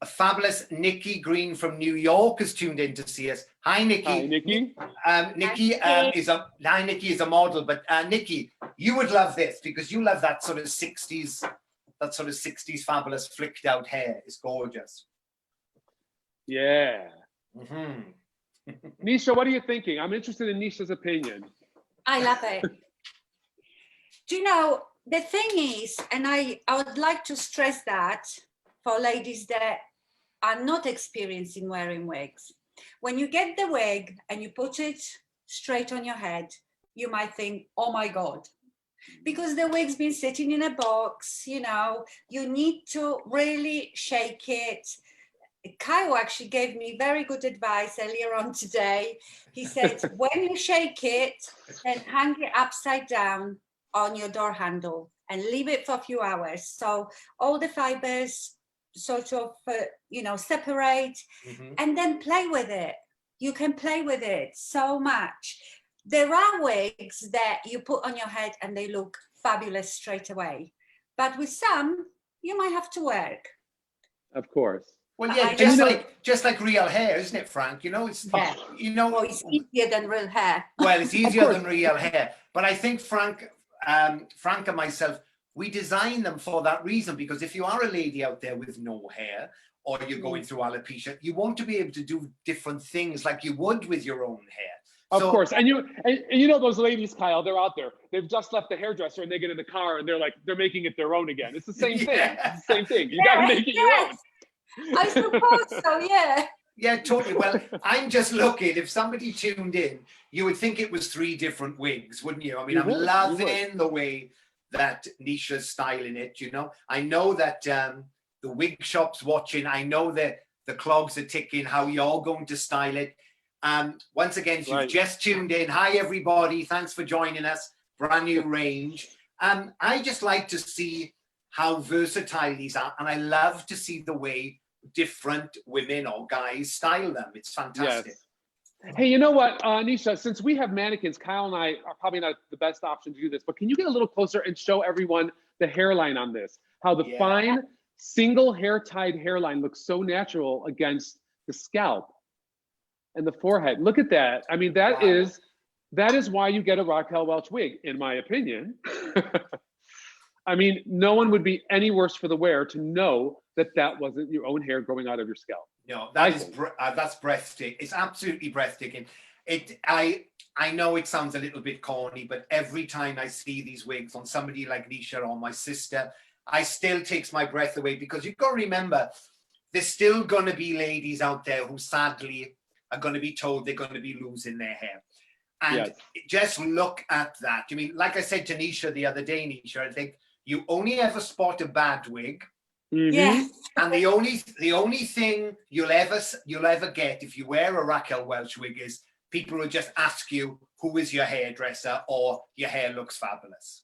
a fabulous Nikki Green from New York has tuned in to see us. Hi, Nikki. Hi, Nikki. Nikki is a model, but Nikki, you would love this because you love that sort of 60s. That sort of 60s fabulous flicked out hair is gorgeous. Yeah. Nisha, what are you thinking? I'm interested in Nisha's opinion. I love it. Do you know, the thing is, and I would like to stress that for ladies that are not experienced in wearing wigs. When you get the wig and you put it straight on your head, you might think, oh my God, because the wig's been sitting in a box, you know, you need to really shake it. Kyle actually gave me very good advice earlier on today. He said, when you shake it, then hang it upside down on your door handle and leave it for a few hours. So all the fibers sort of, you know, separate and then play with it. You can play with it so much. There are wigs that you put on your head and they look fabulous straight away. But with some, you might have to work. Of course. Well, yeah, just like real hair, isn't it, Frank? You know, it's you know, it's easier than real hair. Well, it's easier than real hair. But I think Frank and myself, we design them for that reason, because if you are a lady out there with no hair or you're going through alopecia, you want to be able to do different things like you would with your own hair. Of course, and you know those ladies, Kyle, they're out there. They've just left the hairdresser and they get in the car and they're making it their own again. It's the same thing. It's the same thing. You got to make it your own. I suppose so, yeah. Yeah, totally. Well, I'm just looking. If somebody tuned in, you would think it was 3 different wigs, wouldn't you? I mean, I'm loving the way that Nisha's styling it, you know. I know that the wig shop's watching. I know that the clogs are ticking, how you're going to style it. Once again, if you've just tuned in, hi, everybody. Thanks for joining us. Brand new range. I just like to see how versatile these are. And I love to see the way different women or guys style them. It's fantastic. Yes. Hey, you know what, Nisha, since we have mannequins, Kyle and I are probably not the best option to do this, but can you get a little closer and show everyone the hairline on this? How the fine single hair tied hairline looks so natural against the scalp and the forehead. Look at that. I mean, that is why you get a Raquel Welch wig, in my opinion. I mean, no one would be any worse for the wearer to know that that wasn't your own hair growing out of your scalp. No, that's breathtaking. It's absolutely breathtaking. I know it sounds a little bit corny, but every time I see these wigs on somebody like Nisha or my sister, I still takes my breath away, because you've got to remember, there's still going to be ladies out there who sadly are going to be told they're going to be losing their hair. And just look at that. I mean, like I said to Nisha the other day, Nisha, I think you only ever spot a bad wig. Yes. And the only thing you'll ever get if you wear a Raquel Welch wig is people will just ask you, who is your hairdresser, or your hair looks fabulous.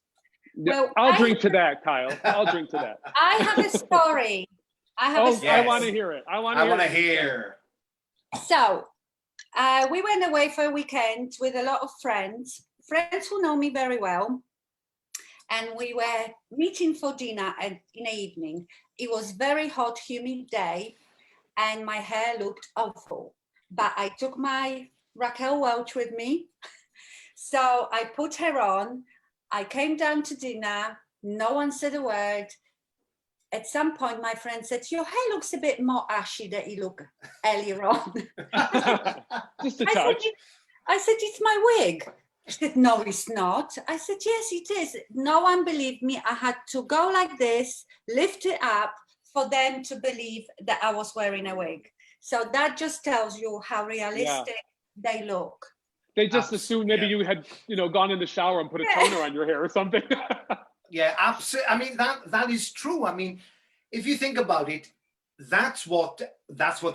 Well, I'll drink to that, Kyle. I'll drink to that. I have a story. I want to hear it. I want to hear. So, we went away for a weekend with a lot of friends who know me very well. And we were meeting for dinner in the evening. It was very hot, humid day, and my hair looked awful. But I took my Raquel Welch with me. So I put her on. I came down to dinner. No one said a word. At some point, my friend said, your hair looks a bit more ashy than you look earlier on. Just a touch. I said, it's my wig. She said, no, it's not. I said, yes, it is. No one believed me. I had to go like this, lift it up for them to believe that I was wearing a wig. So that just tells you how realistic they look. They just assumed maybe you had, gone in the shower and put a toner on your hair or something. Yeah, absolutely. I mean, that is true. I mean, if you think about it, that's what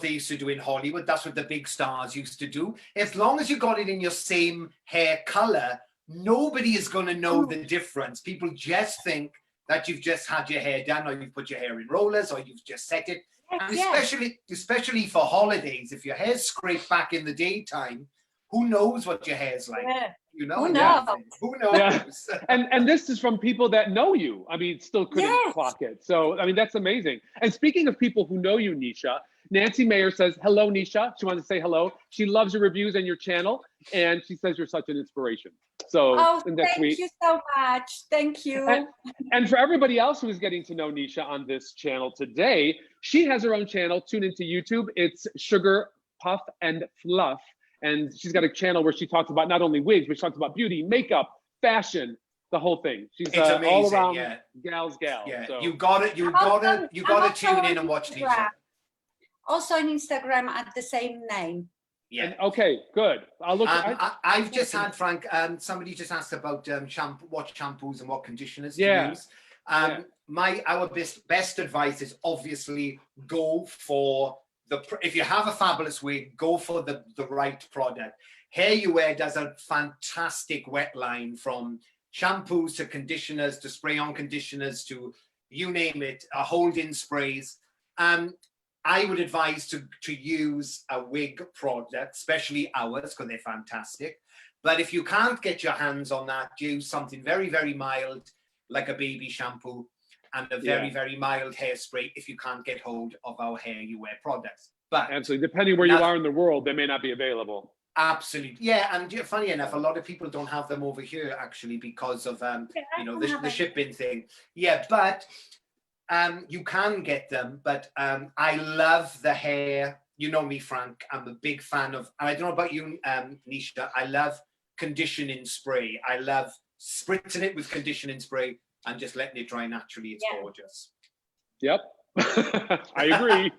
they used to do in Hollywood. That's what the big stars used to do. As long as you got it in your same hair color, nobody is going to know the difference. People just think that you've just had your hair done, or you've put your hair in rollers, or you've just set it. And especially for holidays, if your hair's scraped back in the daytime, who knows what your hair's like? Yeah. You know? Who knows? Who knows? Yeah. And this is from people that know you. I mean, still couldn't clock it. So, I mean, that's amazing. And speaking of people who know you, Nisha, Nancy Mayer says, hello, Nisha. She wants to say hello. She loves your reviews and your channel. And she says you're such an inspiration. So, thank you so much. Thank you. And for everybody else who is getting to know Nisha on this channel today, she has her own channel. Tune into YouTube. It's Sugar Puff and Fluff. And she's got a channel where she talks about not only wigs, but she talks about beauty, makeup, fashion, the whole thing. She's amazing, all around gal's gal. Yeah, so. you got to tune in and watch Nisha. Also on Instagram at the same name. Yeah. And, okay, good. I'll look. I've just had Frank. Somebody just asked about shampoo, what shampoos and what conditioners to use. Our best advice is obviously go for if you have a fabulous wig, go for the right product. HairUWear does a fantastic wet line, from shampoos to conditioners to spray-on conditioners to you name it, hold-in sprays. I would advise to use a wig product, especially ours, because they're fantastic. But if you can't get your hands on that, use something very, very mild, like a baby shampoo, and a very, very mild hairspray if you can't get hold of our HairUWear products. But absolutely, depending where you are in the world, they may not be available. Absolutely, yeah. And funny enough, a lot of people don't have them over here actually because of the shipping thing. Yeah, but you can get them. But I love the hair. You know me, Frank. I'm a big fan of. And I don't know about you, Nisha. I love conditioning spray. I love spritzing it with conditioning spray and just letting it dry naturally. It's gorgeous. Yep. I agree.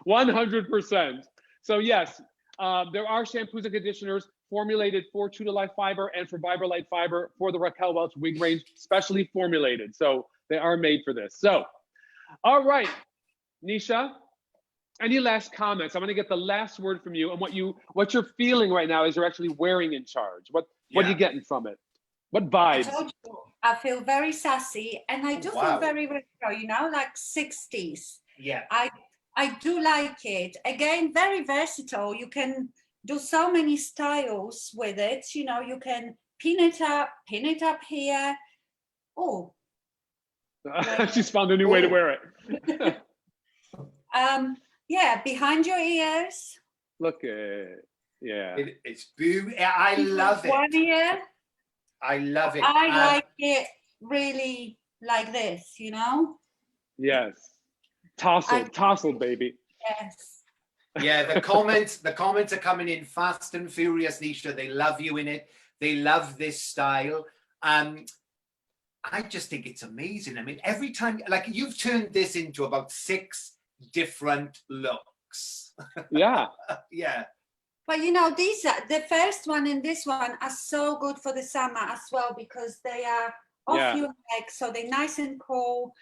100%. So yes, there are shampoos and conditioners formulated for True to Life fiber and for Vibrolite fiber for the Raquel Welch wig range, specially formulated. So they are made for this. So, all right, Nisha, any last comments? I'm going to get the last word from you and what you're feeling right now as you're actually wearing in charge. What are you getting from it? What vibes? I feel very sassy, and I do feel very retro, like 60s. Yeah. I do like it. Again, very versatile. You can do so many styles with it. You can pin it up here. Oh. She's found a new way to wear it. Yeah, behind your ears. Look at it. Yeah. It's beautiful. I love it. One ear. I love it. I like it really like this, Yes. Tousled, baby. Yes. Yeah, the comments are coming in fast and furious, Nisha. They love you in it. They love this style. I just think it's amazing. I mean, every time, like, you've turned this into about 6 different looks. Yeah. Yeah. But these are the first one and this one are so good for the summer as well, because they are off your neck, so they're nice and cool.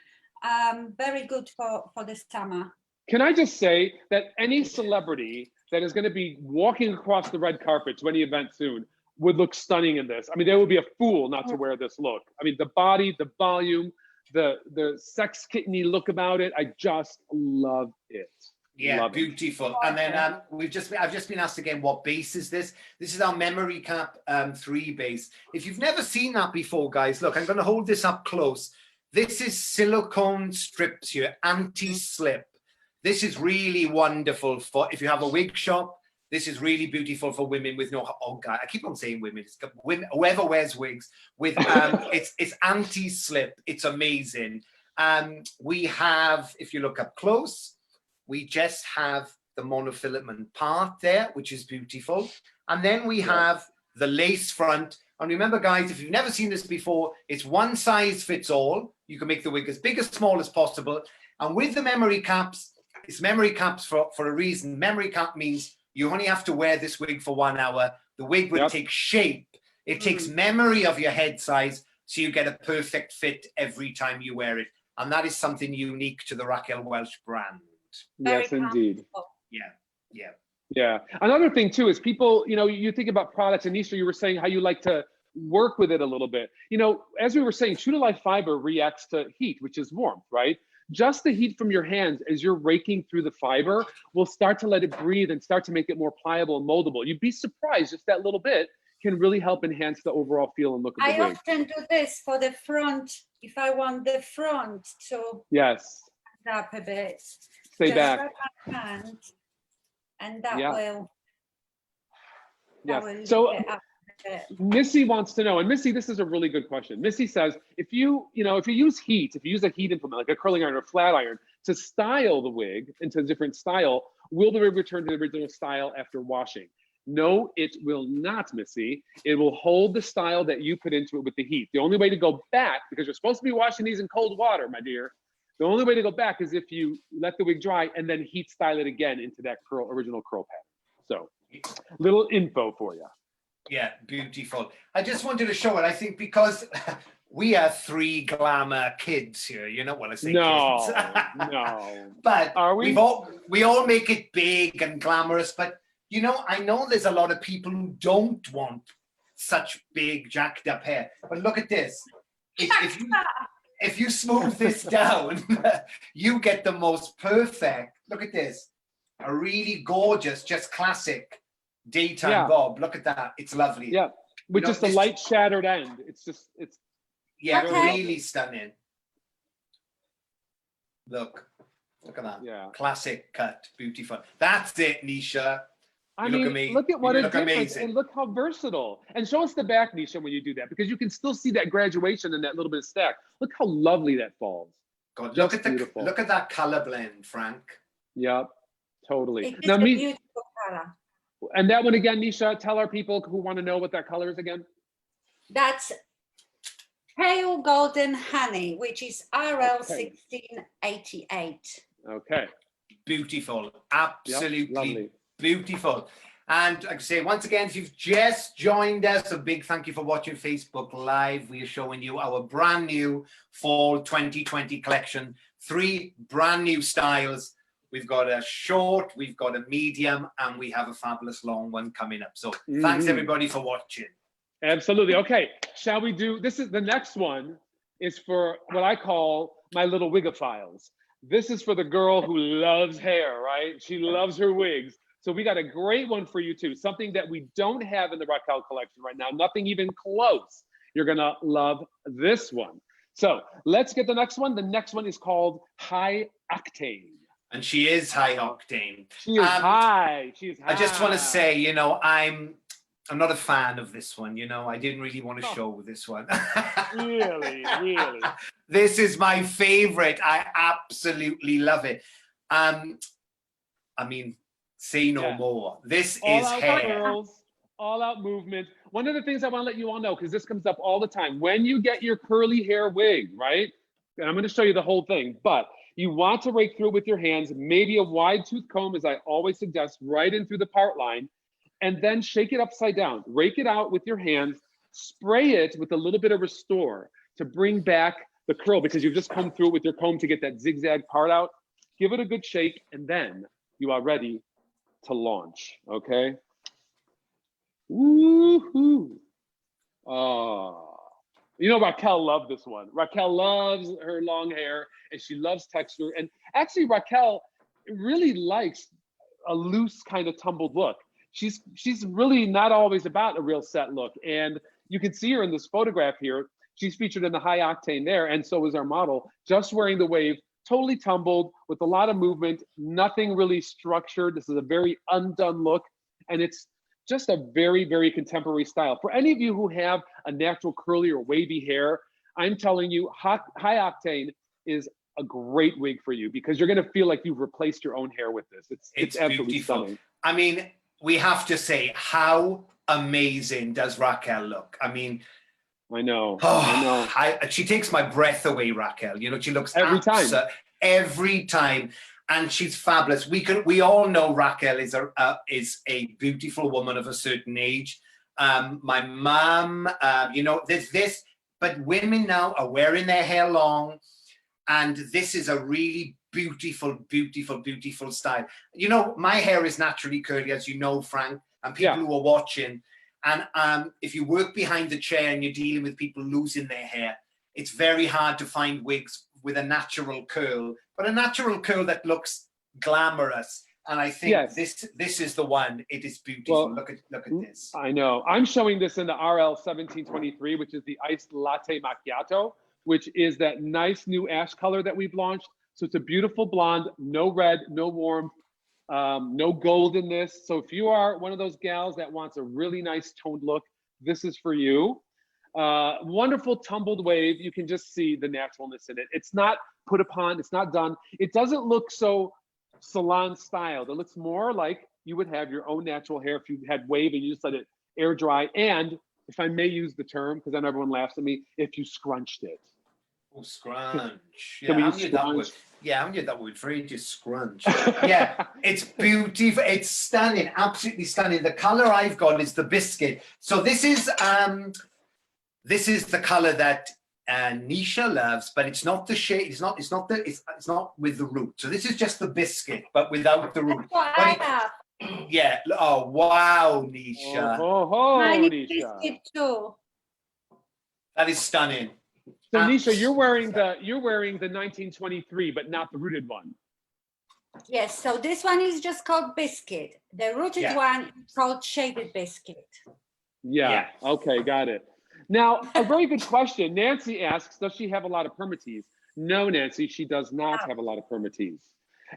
Very good for the summer. Can I just say that any celebrity that is going to be walking across the red carpet to any event soon would look stunning in this? I mean, they would be a fool not to wear this look. I mean, the body, the volume, the sex kitteny look about it. I just love it. Yeah, beautiful. And then I've just been asked again, what base is this? This is our Memory Cap 3 base. If you've never seen that before, guys, look, I'm going to hold this up close. This is silicone strips here, anti-slip. This is really wonderful for if you have a wig shop. This is really beautiful for women with no, oh God, I keep on saying women, it's women, whoever wears wigs with, it's anti-slip, it's amazing. We have, if you look up close, we just have the monofilament part there, which is beautiful. And then we have the lace front. And remember guys, if you've never seen this before, it's one size fits all. You can make the wig as big or small as possible. And with the memory caps, it's memory caps for a reason. Memory cap means you only have to wear this wig for 1 hour. The wig will take shape. It takes memory of your head size, so you get a perfect fit every time you wear it. And that is something unique to the Raquel Welch brand. Yes, indeed. Yeah. Yeah. Another thing too is people, you know, you think about products, and Nisha, you were saying how you like to work with it a little bit. You know, as we were saying, true to life fiber reacts to heat, which is warmth, right? Just the heat from your hands as you're raking through the fiber will start to let it breathe and start to make it more pliable and moldable. You'd be surprised, just that little bit can really help enhance the overall feel and look of the wig. I often do this for the front, if I want the front to stand up a bit. Stay Just back. wrap my hand, and that will. So Missy wants to know, and Missy, this is a really good question. Missy says, if you use heat, if you use a heat implement like a curling iron or flat iron to style the wig into a different style, will the wig return to the original style after washing? No, it will not, Missy. It will hold the style that you put into it with the heat. The only way to go back, because you're supposed to be washing these in cold water, my dear, the only way to go back is if you let the wig dry and then heat style it again into that original curl pattern. So, little info for you. Yeah, beautiful. I just wanted to show it. I think because we are 3 glamour kids here, you know what I say? No, kids. no. But are we? We all make it big and glamorous. But you know, I know there's a lot of people who don't want such big jacked up hair. But look at this. If you smooth this down, you get the most perfect. Look at this. A really gorgeous, just classic daytime bob. Look at that. It's lovely. Yeah. With just a light shattered end. It's really stunning. Look at that. Yeah. Classic cut. Beautiful. That's it, Nisha. I mean, look at what a difference, and look how versatile. And show us the back, Nisha, when you do that, because you can still see that graduation and that little bit of stack. Look how lovely that falls. God, look at that color blend, Frank. Yep, totally. It is a beautiful color. And that one again, Nisha, tell our people who want to know what that color is again. That's pale golden honey, which is RL 1688. Okay. Beautiful. Absolutely lovely. Beautiful. And like I say, once again, if you've just joined us, a big thank you for watching Facebook Live. We are showing you our brand new Fall 2020 collection. 3 brand new styles. We've got a short, we've got a medium, and we have a fabulous long one coming up. So thanks everybody for watching. Absolutely. Okay, shall we do, the next one is for what I call my little wigophiles. This is for the girl who loves hair, right? She loves her wigs. So we got a great one for you too. Something that we don't have in the Raquel collection right now, nothing even close. You're gonna love this one. So let's get the next one. The next one is called High Octane. And she is high octane. She is high. She is high. I just want to say, you know, I'm not a fan of this one. You know, I didn't really want to show this one. Really? This is my favorite. I absolutely love it. I mean, say no more. This all is out hair. Curls, all out movement. One of the things I want to let you all know, because this comes up all the time, when you get your curly hair wig, right? And I'm going to show you the whole thing, but you want to rake through it with your hands, maybe a wide tooth comb, as I always suggest, right in through the part line, and then shake it upside down. Rake it out with your hands, spray it with a little bit of Restore to bring back the curl, because you've just come through it with your comb to get that zigzag part out. Give it a good shake, and then you are ready to launch, okay? Woohoo! Oh. You know, Raquel loved this one. Raquel loves her long hair, and she loves texture. And actually, Raquel really likes a loose kind of tumbled look. She's really not always about a real set look. And you can see her in this photograph here. She's featured in the High Octane there, and so is our model, just wearing the wave, totally tumbled, with a lot of movement, nothing really structured. This is a very undone look. And it's just a very, very contemporary style. For any of you who have a natural curly or wavy hair, I'm telling you, High Octane is a great wig for you because you're going to feel like you've replaced your own hair with this. It's absolutely beautiful. stunning. I mean, we have to say, how amazing does Raquel look? I mean, I know. She takes my breath away, Raquel. You know, she looks every time. Every time, and she's fabulous. We all know Raquel is a beautiful woman of a certain age. My mom, you know, there's this, but women now are wearing their hair long, and this is a really beautiful, beautiful, beautiful style. You know, my hair is naturally curly, as you know, Frank, and people who are watching. And if you work behind the chair and you're dealing with people losing their hair, it's very hard to find wigs with a natural curl, but a natural curl that looks glamorous. And I think this is the one. It is beautiful. Well, look at this. I know. I'm showing this in the RL 1723, which is the iced latte macchiato, which is that nice new ash color that we've launched. So it's a beautiful blonde, no red, no warmth, no gold in this. So if you are one of those gals that wants a really nice toned look, this is for you. Wonderful tumbled wave. You can just see the naturalness in it. It's not put upon, it's not done. It doesn't look so salon styled. It looks more like you would have your own natural hair if you had wave and you just let it air dry. And if I may use the term, because then everyone laughs at me, if you scrunched it. Oh, scrunch. Yeah, Can we I use scrunch? Yeah, I knew that word for ages, scrunch. Yeah, it's beautiful. It's stunning, absolutely stunning. The color I've got is the biscuit. So this is the color that Nisha loves, but it's not the shade. It's not with the root. So this is just the biscuit, but without the root. Yeah. Oh wow, Nisha. Nisha. Biscuit too. That is stunning. So Nisha, you're wearing the 1923, but not the rooted one. Yes. So this one is just called biscuit. The rooted one is called shaded biscuit. Yeah. Okay, got it. Now, a very good question. Nancy asks, does she have a lot of permatease? No, Nancy, she does not have a lot of permatease.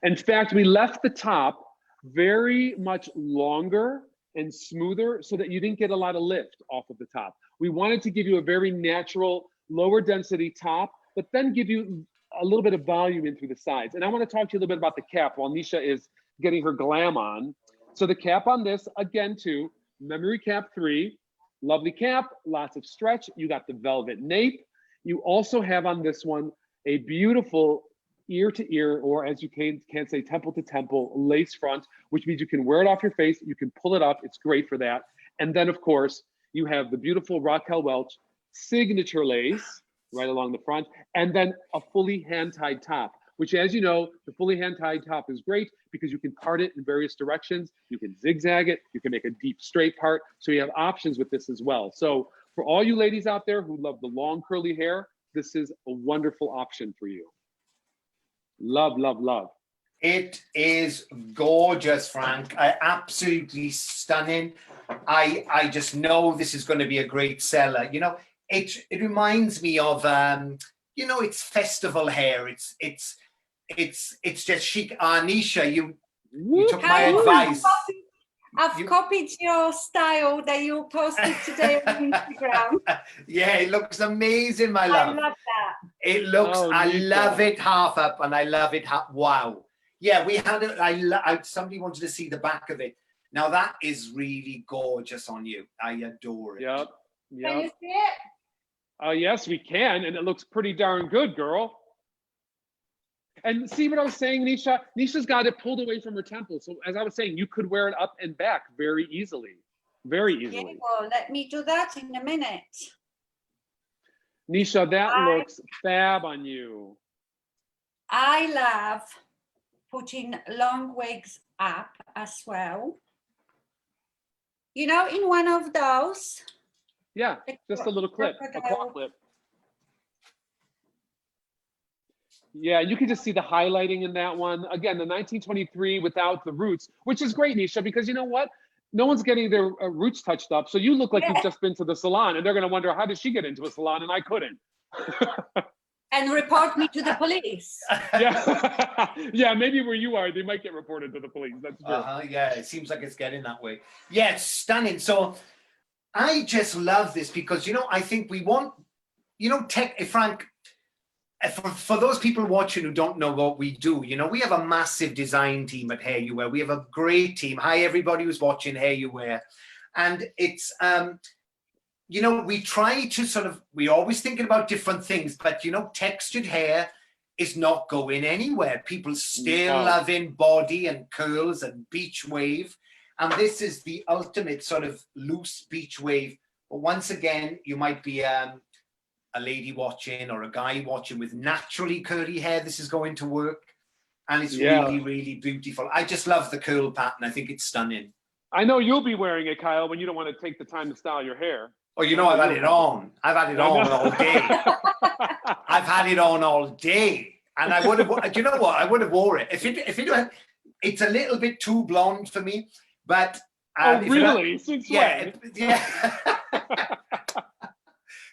In fact, we left the top very much longer and smoother so that you didn't get a lot of lift off of the top. We wanted to give you a very natural, lower density top, but then give you a little bit of volume in through the sides. And I want to talk to you a little bit about the cap while Nisha is getting her glam on. So the cap on this, again, too, memory cap 3. Lovely cap, lots of stretch. You got the velvet nape. You also have on this one a beautiful ear to ear, or as you can say, temple to temple lace front, which means you can wear it off your face. You can pull it up. It's great for that. And then, of course, you have the beautiful Raquel Welch signature lace right along the front, and then a fully hand-tied top, which, as you know, the fully hand-tied top is great because you can part it in various directions. You can zigzag it. You can make a deep straight part. So you have options with this as well. So for all you ladies out there who love the long curly hair, this is a wonderful option for you. Love, love, love. It is gorgeous, Frank. Absolutely stunning. I just know this is going to be a great seller. You know, it reminds me of you know, it's festival hair. It's just chic. Nisha, you took my advice. I've copied your style that you posted today on Instagram. Yeah, it looks amazing, my love. I love that. It looks, I love it half up and I love it half, wow. Yeah, we had it, somebody wanted to see the back of it. Now that is really gorgeous on you. I adore it. Yep. Can you see it? Oh, yes, we can. And it looks pretty darn good, girl. And see what I was saying, Nisha? Nisha's got it pulled away from her temple. So as I was saying, you could wear it up and back very easily. Very easily. Yeah, well, let me do that in a minute. Nisha, that looks fab on you. I love putting long wigs up as well. You know, in one of those. Yeah, just a little clip, a claw clip. Yeah, you can just see the highlighting in that one. Again, the 1923 without the roots, which is great, Nisha, because you know what? No one's getting their roots touched up. So you look like you've just been to the salon and they're going to wonder, how did she get into a salon and I couldn't? And report me to the police. Yeah, yeah. Maybe where you are, they might get reported to the police. That's true. Yeah, it seems like it's getting that way. Yeah, it's stunning. So I just love this because, you know, I think we want, you know, Frank, for those people watching who don't know what we do, you know, we have a massive design team at HairUWear. We have a great team. Hi, everybody who's watching HairUWear. And it's, you know, we try to sort of, we're always thinking about different things, but, you know, textured hair is not going anywhere. People still loving body and curls and beach wave. And this is the ultimate sort of loose beach wave. But once again, you might be a lady watching or a guy watching with naturally curly hair. This is going to work. And it's really, really beautiful. I just love the curl pattern. I think it's stunning. I know you'll be wearing it, Kyle, when you don't want to take the time to style your hair. Oh, you know, I've had it on. I've had it on all day. I've had it on all day. And I would have, do you know what? I would have wore it. If it it's a little bit too blonde for me, but. Oh, really? Since yeah.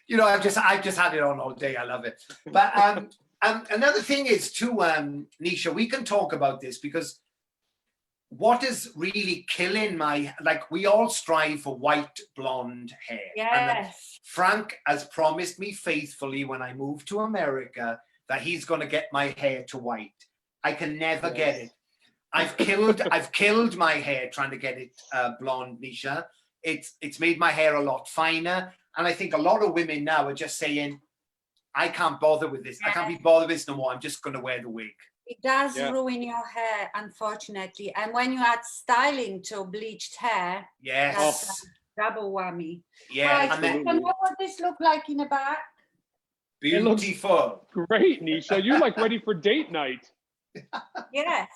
You know, I've just had it on all day. I love it. But another thing is too, Nisha, we can talk about this because what is really killing like we all strive for white blonde hair. Yes. And Frank has promised me faithfully when I move to America that he's going to get my hair to white. I can never get it. I've killed my hair trying to get it blonde, Nisha. It's made my hair a lot finer. And I think a lot of women now are just saying, I can't bother with this. I can't be bothered with this no more. I'm just going to wear the wig. It does ruin your hair, unfortunately. And when you add styling to bleached hair, that's a double whammy. Yeah. Right, and then, you know what this look like in the back? Beautiful. Great, Nisha. You're like ready for date night. Yes.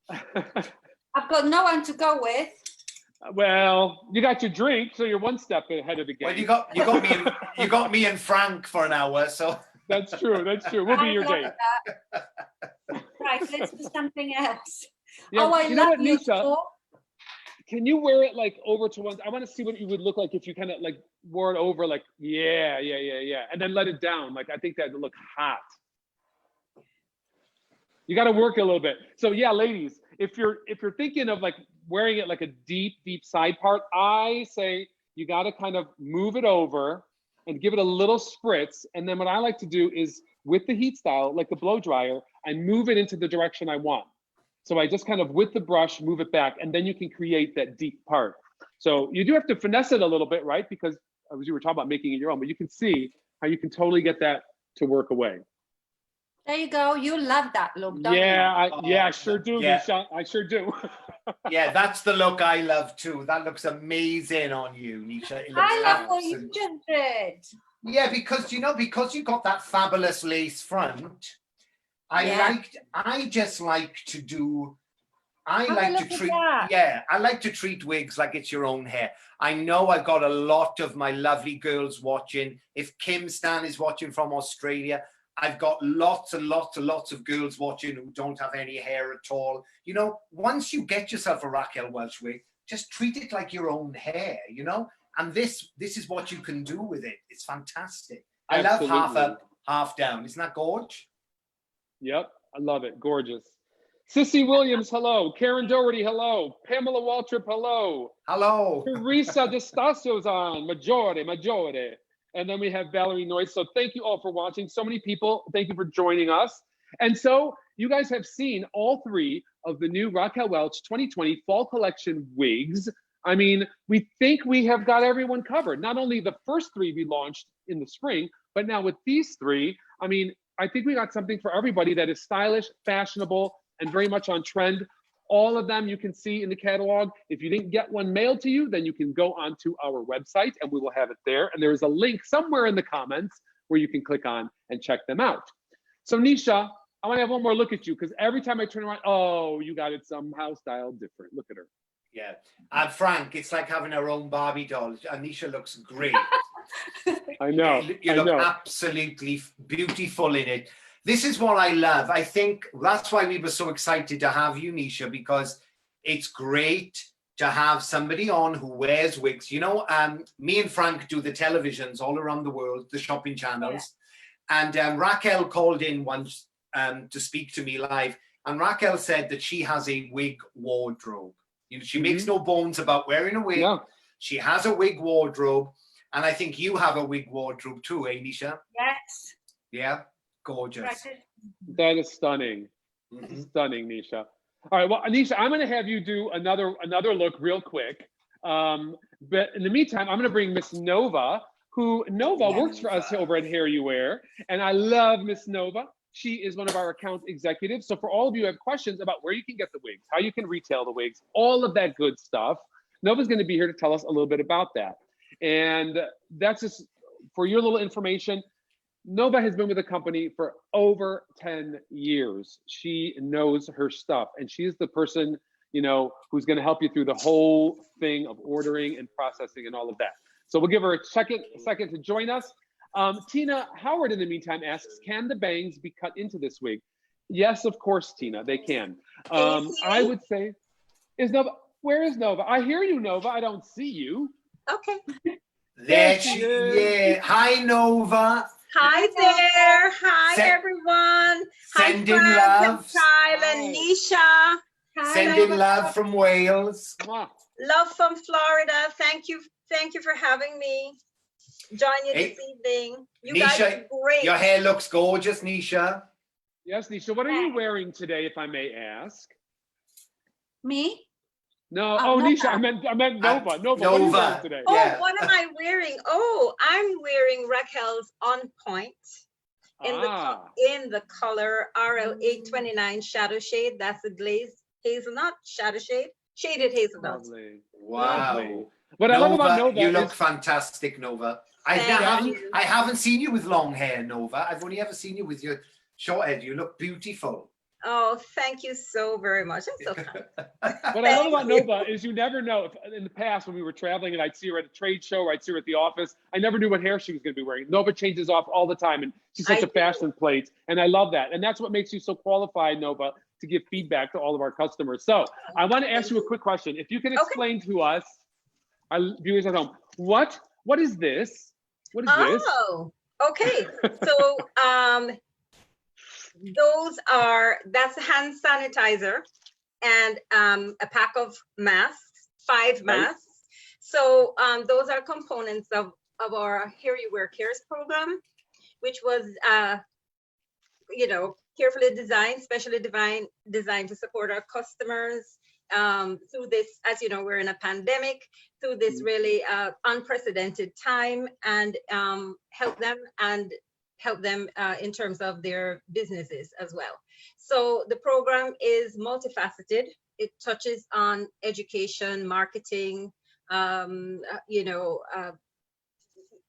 I've got no one to go with. Well, you got your drink, so you're one step ahead of the game. Well, you got me and Frank for an hour, so. That's true. That's true. We'll be your date. Right, let's do something else. Yeah, oh, I love you, Nisha. Can you wear it like over to one? I want to see what you would look like if you kind of like wore it over, like yeah, and then let it down. Like I think that would look hot. You got to work a little bit. So yeah, ladies, if you're thinking of like wearing it like a deep side part, I say you got to kind of move it over and give it a little spritz. And then what I like to do is with the heat style, like a blow dryer, I move it into the direction I want. So I just kind of with the brush, move it back, and then you can create that deep part. So you do have to finesse it a little bit, right? Because as you were talking about making it your own, but you can see how you can totally get that to work away. There you go. You love that look, don't you? I sure do, yeah. Nisha. I sure do. Yeah, that's the look I love too. That looks amazing on you, Nisha. I love what you just did. Yeah, because you got that fabulous lace front. I like to treat wigs like it's your own hair. I know I've got a lot of my lovely girls watching. If Kim Stan is watching from Australia, I've got lots and lots and lots of girls watching who don't have any hair at all. You know, once you get yourself a Raquel Welch wig, just treat it like your own hair, you know? And this is what you can do with it. It's fantastic. Absolutely. I love half up, half down. Isn't that gorgeous? Yep, I love it. Gorgeous. Sissy Williams, hello. Karen Doherty, hello. Pamela Waltrip, hello. Hello. Teresa D'Estasio's on. Maggiore. And then we have Valerie Noyce. So thank you all for watching. So many people. Thank you for joining us. And so you guys have seen all three of the new Raquel Welch 2020 Fall Collection wigs. I mean, we think we have got everyone covered. Not only the first three we launched in the spring, but now with these three, I mean, I think we got something for everybody that is stylish, fashionable, and very much on trend. All of them you can see in the catalog. If you didn't get one mailed to you, then you can go onto our website and we will have it there. And there is a link somewhere in the comments where you can click on and check them out. So Nisha, I want to have one more look at you because every time I turn around, oh, you got it somehow styled different. Look at her. Yeah. And Frank, it's like having our own Barbie doll. Anisha looks great. I know. You look absolutely beautiful in it. This is what I love. I think that's why we were so excited to have you, Nisha, because it's great to have somebody on who wears wigs. You know, me and Frank do the televisions all around the world, the shopping channels. And Raquel called in once to speak to me live. And Raquel said that she has a wig wardrobe. You know, she makes no bones about wearing a wig. Yeah. She has a wig wardrobe. And I think you have a wig wardrobe too, eh, Nisha? Yes. Yeah, gorgeous. That is stunning. Stunning, Nisha. All right, well, Anisha, I'm going to have you do another look real quick. But in the meantime, I'm going to bring Miss Nova, who works for us over at HairUWear, and I love Miss Nova. She is one of our account executives. So for all of you who have questions about where you can get the wigs, how you can retail the wigs, all of that good stuff, Nova's going to be here to tell us a little bit about that. And that's just for your little information. Nova has been with the company for over 10 years. She knows her stuff, and she's the person, you know, who's going to help you through the whole thing of ordering and processing and all of that. So we'll give her a second to join us. Tina Howard, in the meantime, asks, can the bangs be cut into this wig? Yes, of course, Tina, they can. I would say, where is Nova? I hear you, Nova. I don't see you. Okay. There she is. Hi, Nova. Hi there. Hi, everyone. Sending Hi, love. Thailand, Nisha. Sending love from Wales. Love from Florida. Thank you for having me. Join you this evening. You Nisha, guys are great. your hair looks gorgeous, Nisha. Yes, Nisha. What are you wearing today, if I may ask? Me? No. Oh, Nisha. I meant Nova. Nova. What are you wearing today? Oh, Yeah. what am I wearing? Oh, I'm wearing Raquel's On Point in the color RL829 shadow shade. That's the glazed hazelnut shadow shade, shaded hazelnut. Lovely. Wow. Lovely. What I love about Nova, you look fantastic, Nova. I haven't seen you with long hair, Nova. I've only ever seen you with your short hair. You look beautiful. Oh, thank you so very much. I'm so kind. What I love about Nova is you never know. In the past, when we were traveling and I'd see her at a trade show or I'd see her at the office, I never knew what hair she was going to be wearing. Nova changes off all the time, and she's such a fashion plate, and I love that. And that's what makes you so qualified, Nova, to give feedback to all of our customers. So I want to ask you a quick question. If you can explain to us, our viewers at home, what is this? What is this? Oh, okay. So that's hand sanitizer and a pack of masks, 5 masks. So those are components of our HairUWear Cares program, which was carefully designed, specially designed to support our customers through this. As you know, we're in a pandemic, through this really unprecedented time, and help them in terms of their businesses as well. So the program is multifaceted. It touches on education, marketing,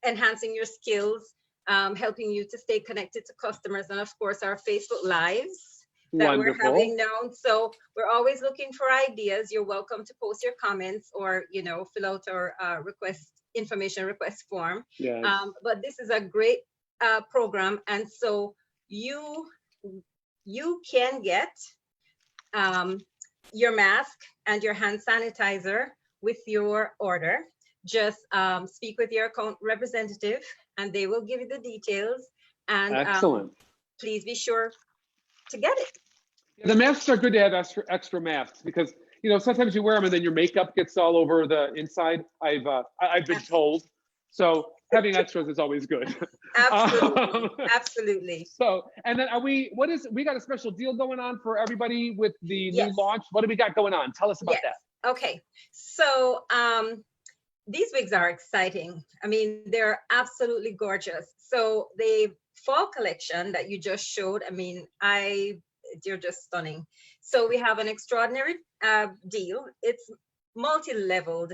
enhancing your skills, helping you to stay connected to customers, and of course our Facebook Lives that we're having now. So we're always looking for ideas. You're welcome to post your comments or fill out our information request form. Yes. But this is a great program, and so you can get your mask and your hand sanitizer with your order. Just speak with your account representative and they will give you the details. And excellent. Please be sure to get it. The masks are good to have extra masks because sometimes you wear them and then your makeup gets all over the inside. I've been told. So having extras is always good. Absolutely. Absolutely. So, and then we got a special deal going on for everybody with the new launch. What do we got going on? Tell us about that. Okay. So these wigs are exciting. I mean, they're absolutely gorgeous. So the fall collection that you just showed, I mean, they're just stunning. So we have an extraordinary deal. It's multi-leveled.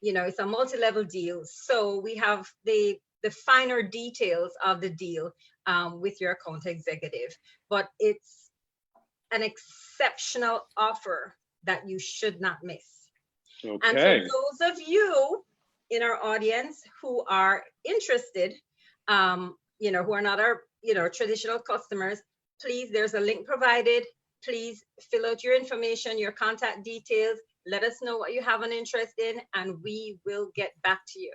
It's a multi-level deal. So we have the finer details of the deal with your account executive, but it's an exceptional offer that you should not miss. Okay. And for those of you in our audience who are interested, who are not our, traditional customers, please, there's a link provided. Please fill out your information, your contact details. Let us know what you have an interest in, and we will get back to you.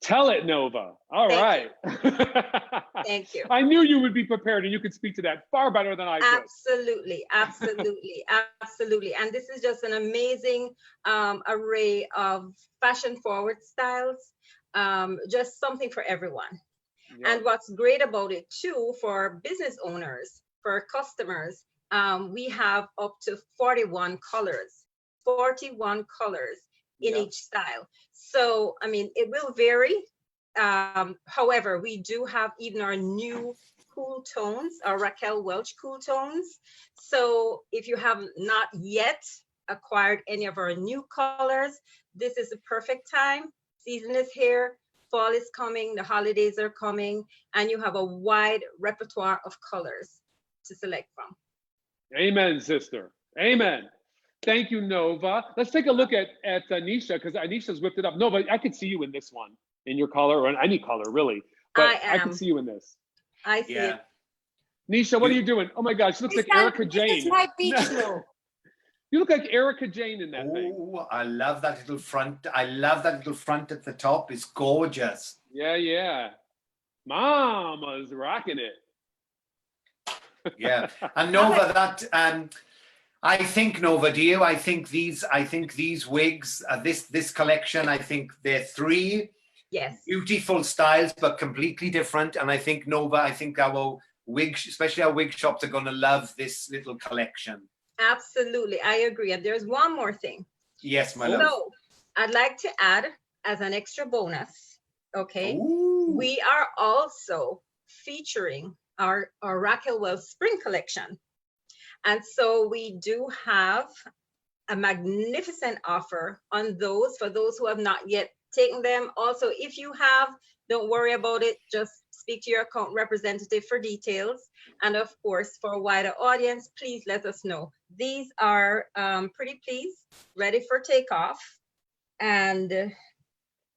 Tell it, Nova. All right. Thank you. I knew you would be prepared and you could speak to that far better than I could. Absolutely, absolutely, absolutely. And this is just an amazing array of fashion-forward styles, just something for everyone. Yeah. And what's great about it too, for business owners, for customers, we have up to 41 colors, 41 colors in Yeah. each style. So, I mean, it will vary. However, we do have even our new cool tones, our Raquel Welch cool tones. So if you have not yet acquired any of our new colors, this is the perfect time. Season is here, fall is coming, the holidays are coming, and you have a wide repertoire of colors to select from. Amen, sister. Amen. Thank you, Nova. Let's take a look at Anisha, because Anisha's whipped it up. Nova, I could see you in this one, in your color, or in any color, really. But I could see you in this. I see it. Nisha, what are you doing? Oh my God, she looks like Erica Jane. This is my beach look. You look like Erica Jane in that thing. Oh, I love that little front. I love that little front at the top. It's gorgeous. Yeah, yeah. Mama's rocking it. Yeah. And Nova, that I think, Nova, do you? I think these wigs, this collection, I think they're three beautiful styles, but completely different. And I think, Nova, I think our wig, especially our wig shops, are going to love this little collection. Absolutely, I agree. And there's one more thing. Yes, my love. So I'd like to add as an extra bonus, okay? Ooh. We are also featuring our Raquel Welch spring collection. And so we do have a magnificent offer on those for those who have not yet taken them. Also, if you have, don't worry about it. Just speak to your account representative for details. And of course, for a wider audience, please let us know. These are pretty please, ready for takeoff and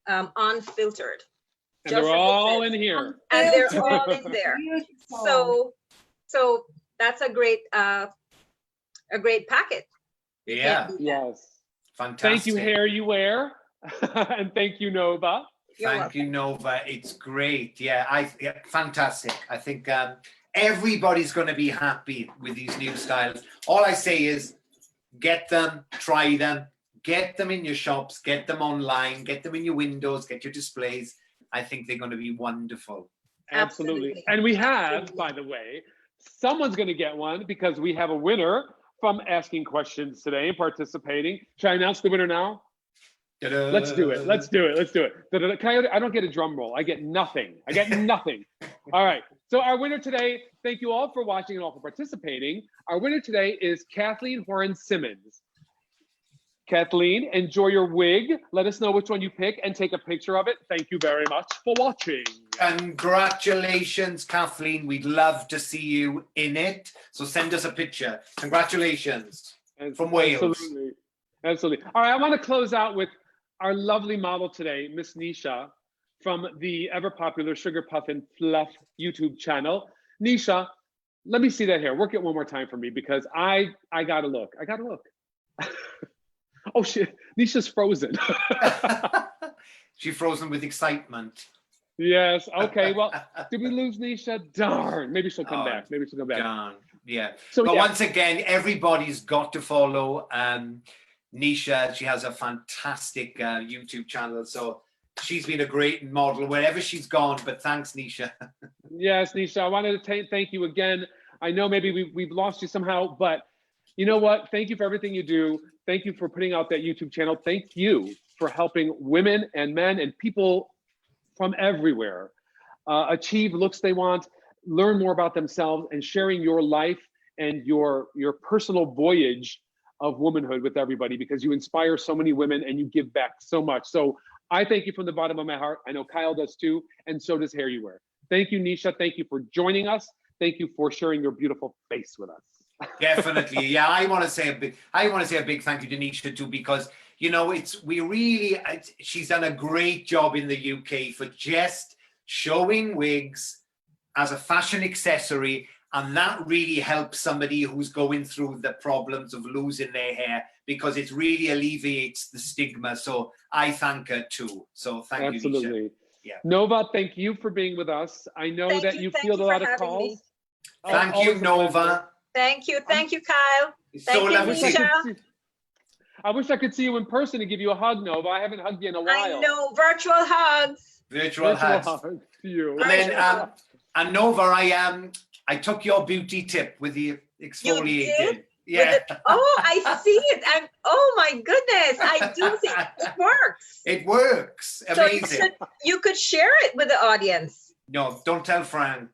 unfiltered. And they're all in here. And they're all in there. So that's a great packet. Yeah. Yes. Fantastic. Thank you, HairUWear. And thank you, Nova. Thank you, Nova. It's great. Yeah, fantastic. I think everybody's going to be happy with these new styles. All I say is get them, try them, get them in your shops, get them online, get them in your windows, get your displays. I think they're going to be wonderful. Absolutely. And we have, by the way, someone's going to get one because we have a winner from asking questions today and participating. Should I announce the winner now? Ta-da. Let's do it. Let's do it. Let's do it. Da-da-da. Coyote, I don't get a drum roll. I get nothing. I get nothing. All right. So our winner today, thank you all for watching and all for participating. Our winner today is Kathleen Horan Simmons. Kathleen, enjoy your wig. Let us know which one you pick and take a picture of it. Thank you very much for watching. Congratulations, Kathleen. We'd love to see you in it. So send us a picture. Congratulations from Wales. Absolutely. Absolutely. All right. I want to close out with our lovely model today, Miss Nisha, from the ever popular Sugar Puff and Fluff YouTube channel. Nisha, let me see that hair. Work it one more time for me because I gotta look. I gotta look. Oh shit, Nisha's frozen. She's frozen with excitement. Yes. Okay. Well, did we lose Nisha? Darn. Maybe she'll come back. Maybe she'll come back. Darn. Yeah. So, but once again, everybody's got to follow Nisha. She has a fantastic YouTube channel. So she's been a great model wherever she's gone. But thanks, Nisha. Yes, Nisha. I wanted to thank you again. I know maybe we've lost you somehow, but you know what? Thank you for everything you do. Thank you for putting out that YouTube channel. Thank you for helping women and men and people from everywhere achieve looks they want, learn more about themselves, and sharing your life and your personal voyage of womanhood with everybody, because you inspire so many women and you give back so much. So I thank you from the bottom of my heart. I know Kyle does too, and so does HairUWear. Thank you, Nisha. Thank you for joining us. Thank you for sharing your beautiful face with us. Definitely. Yeah, I want to say a big thank you to Nisha too, because you know, she's done a great job in the UK for just showing wigs as a fashion accessory, and that really helps somebody who's going through the problems of losing their hair, because it really alleviates the stigma. So I thank her too. So thank you, Nisha. Yeah. Nova, thank you for being with us. I know Thank that you, you thank field you a for lot of having me. calls. Thank Always you, a pleasure. Nova. Thank you, Kyle. It's Thank so you, I wish I lovely. Nisha. could see. I wish I could see you in person and give you a hug, Nova. I haven't hugged you in a while. I know, virtual hugs. Virtual Virtual hugs. hug to you. And then, Virtual. and Nova, I took your beauty tip with the exfoliating. did? Yeah. Oh, I see it. And oh my goodness, I do think it works. It works. So Amazing. you could share it with the audience. No, don't tell Frank.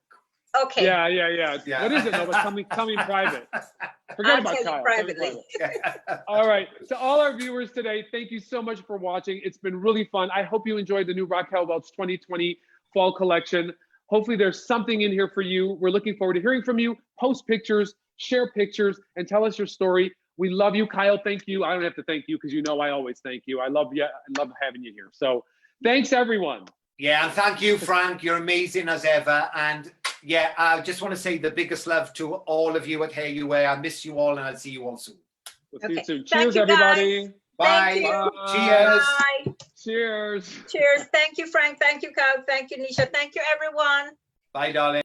Okay. Yeah. Yeah. What is it, Nova? Tell me in private. Forget I'll about tell you Kyle. Tell me privately. private. All right. To all our viewers today, thank you so much for watching. It's been really fun. I hope you enjoyed the new Raquel Welch 2020 fall collection. Hopefully there's something in here for you. We're looking forward to hearing from you. Post pictures, share pictures, and tell us your story. We love you. Kyle, thank you. I don't have to thank you because you know I always thank you. I love you. I love having you here. So thanks, everyone. Yeah, and thank you, Frank. You're amazing as ever. And yeah, I just want to say the biggest love to all of you at HairUWear. I miss you all, and I'll see you all soon. We'll see you Okay. soon. Thank Cheers, you, guys. everybody. Bye. Thank you. Cheers. Bye. Cheers. Cheers. Thank you, Frank. Thank you, Kyle. Thank you, Nisha. Thank you, everyone. Bye, darling.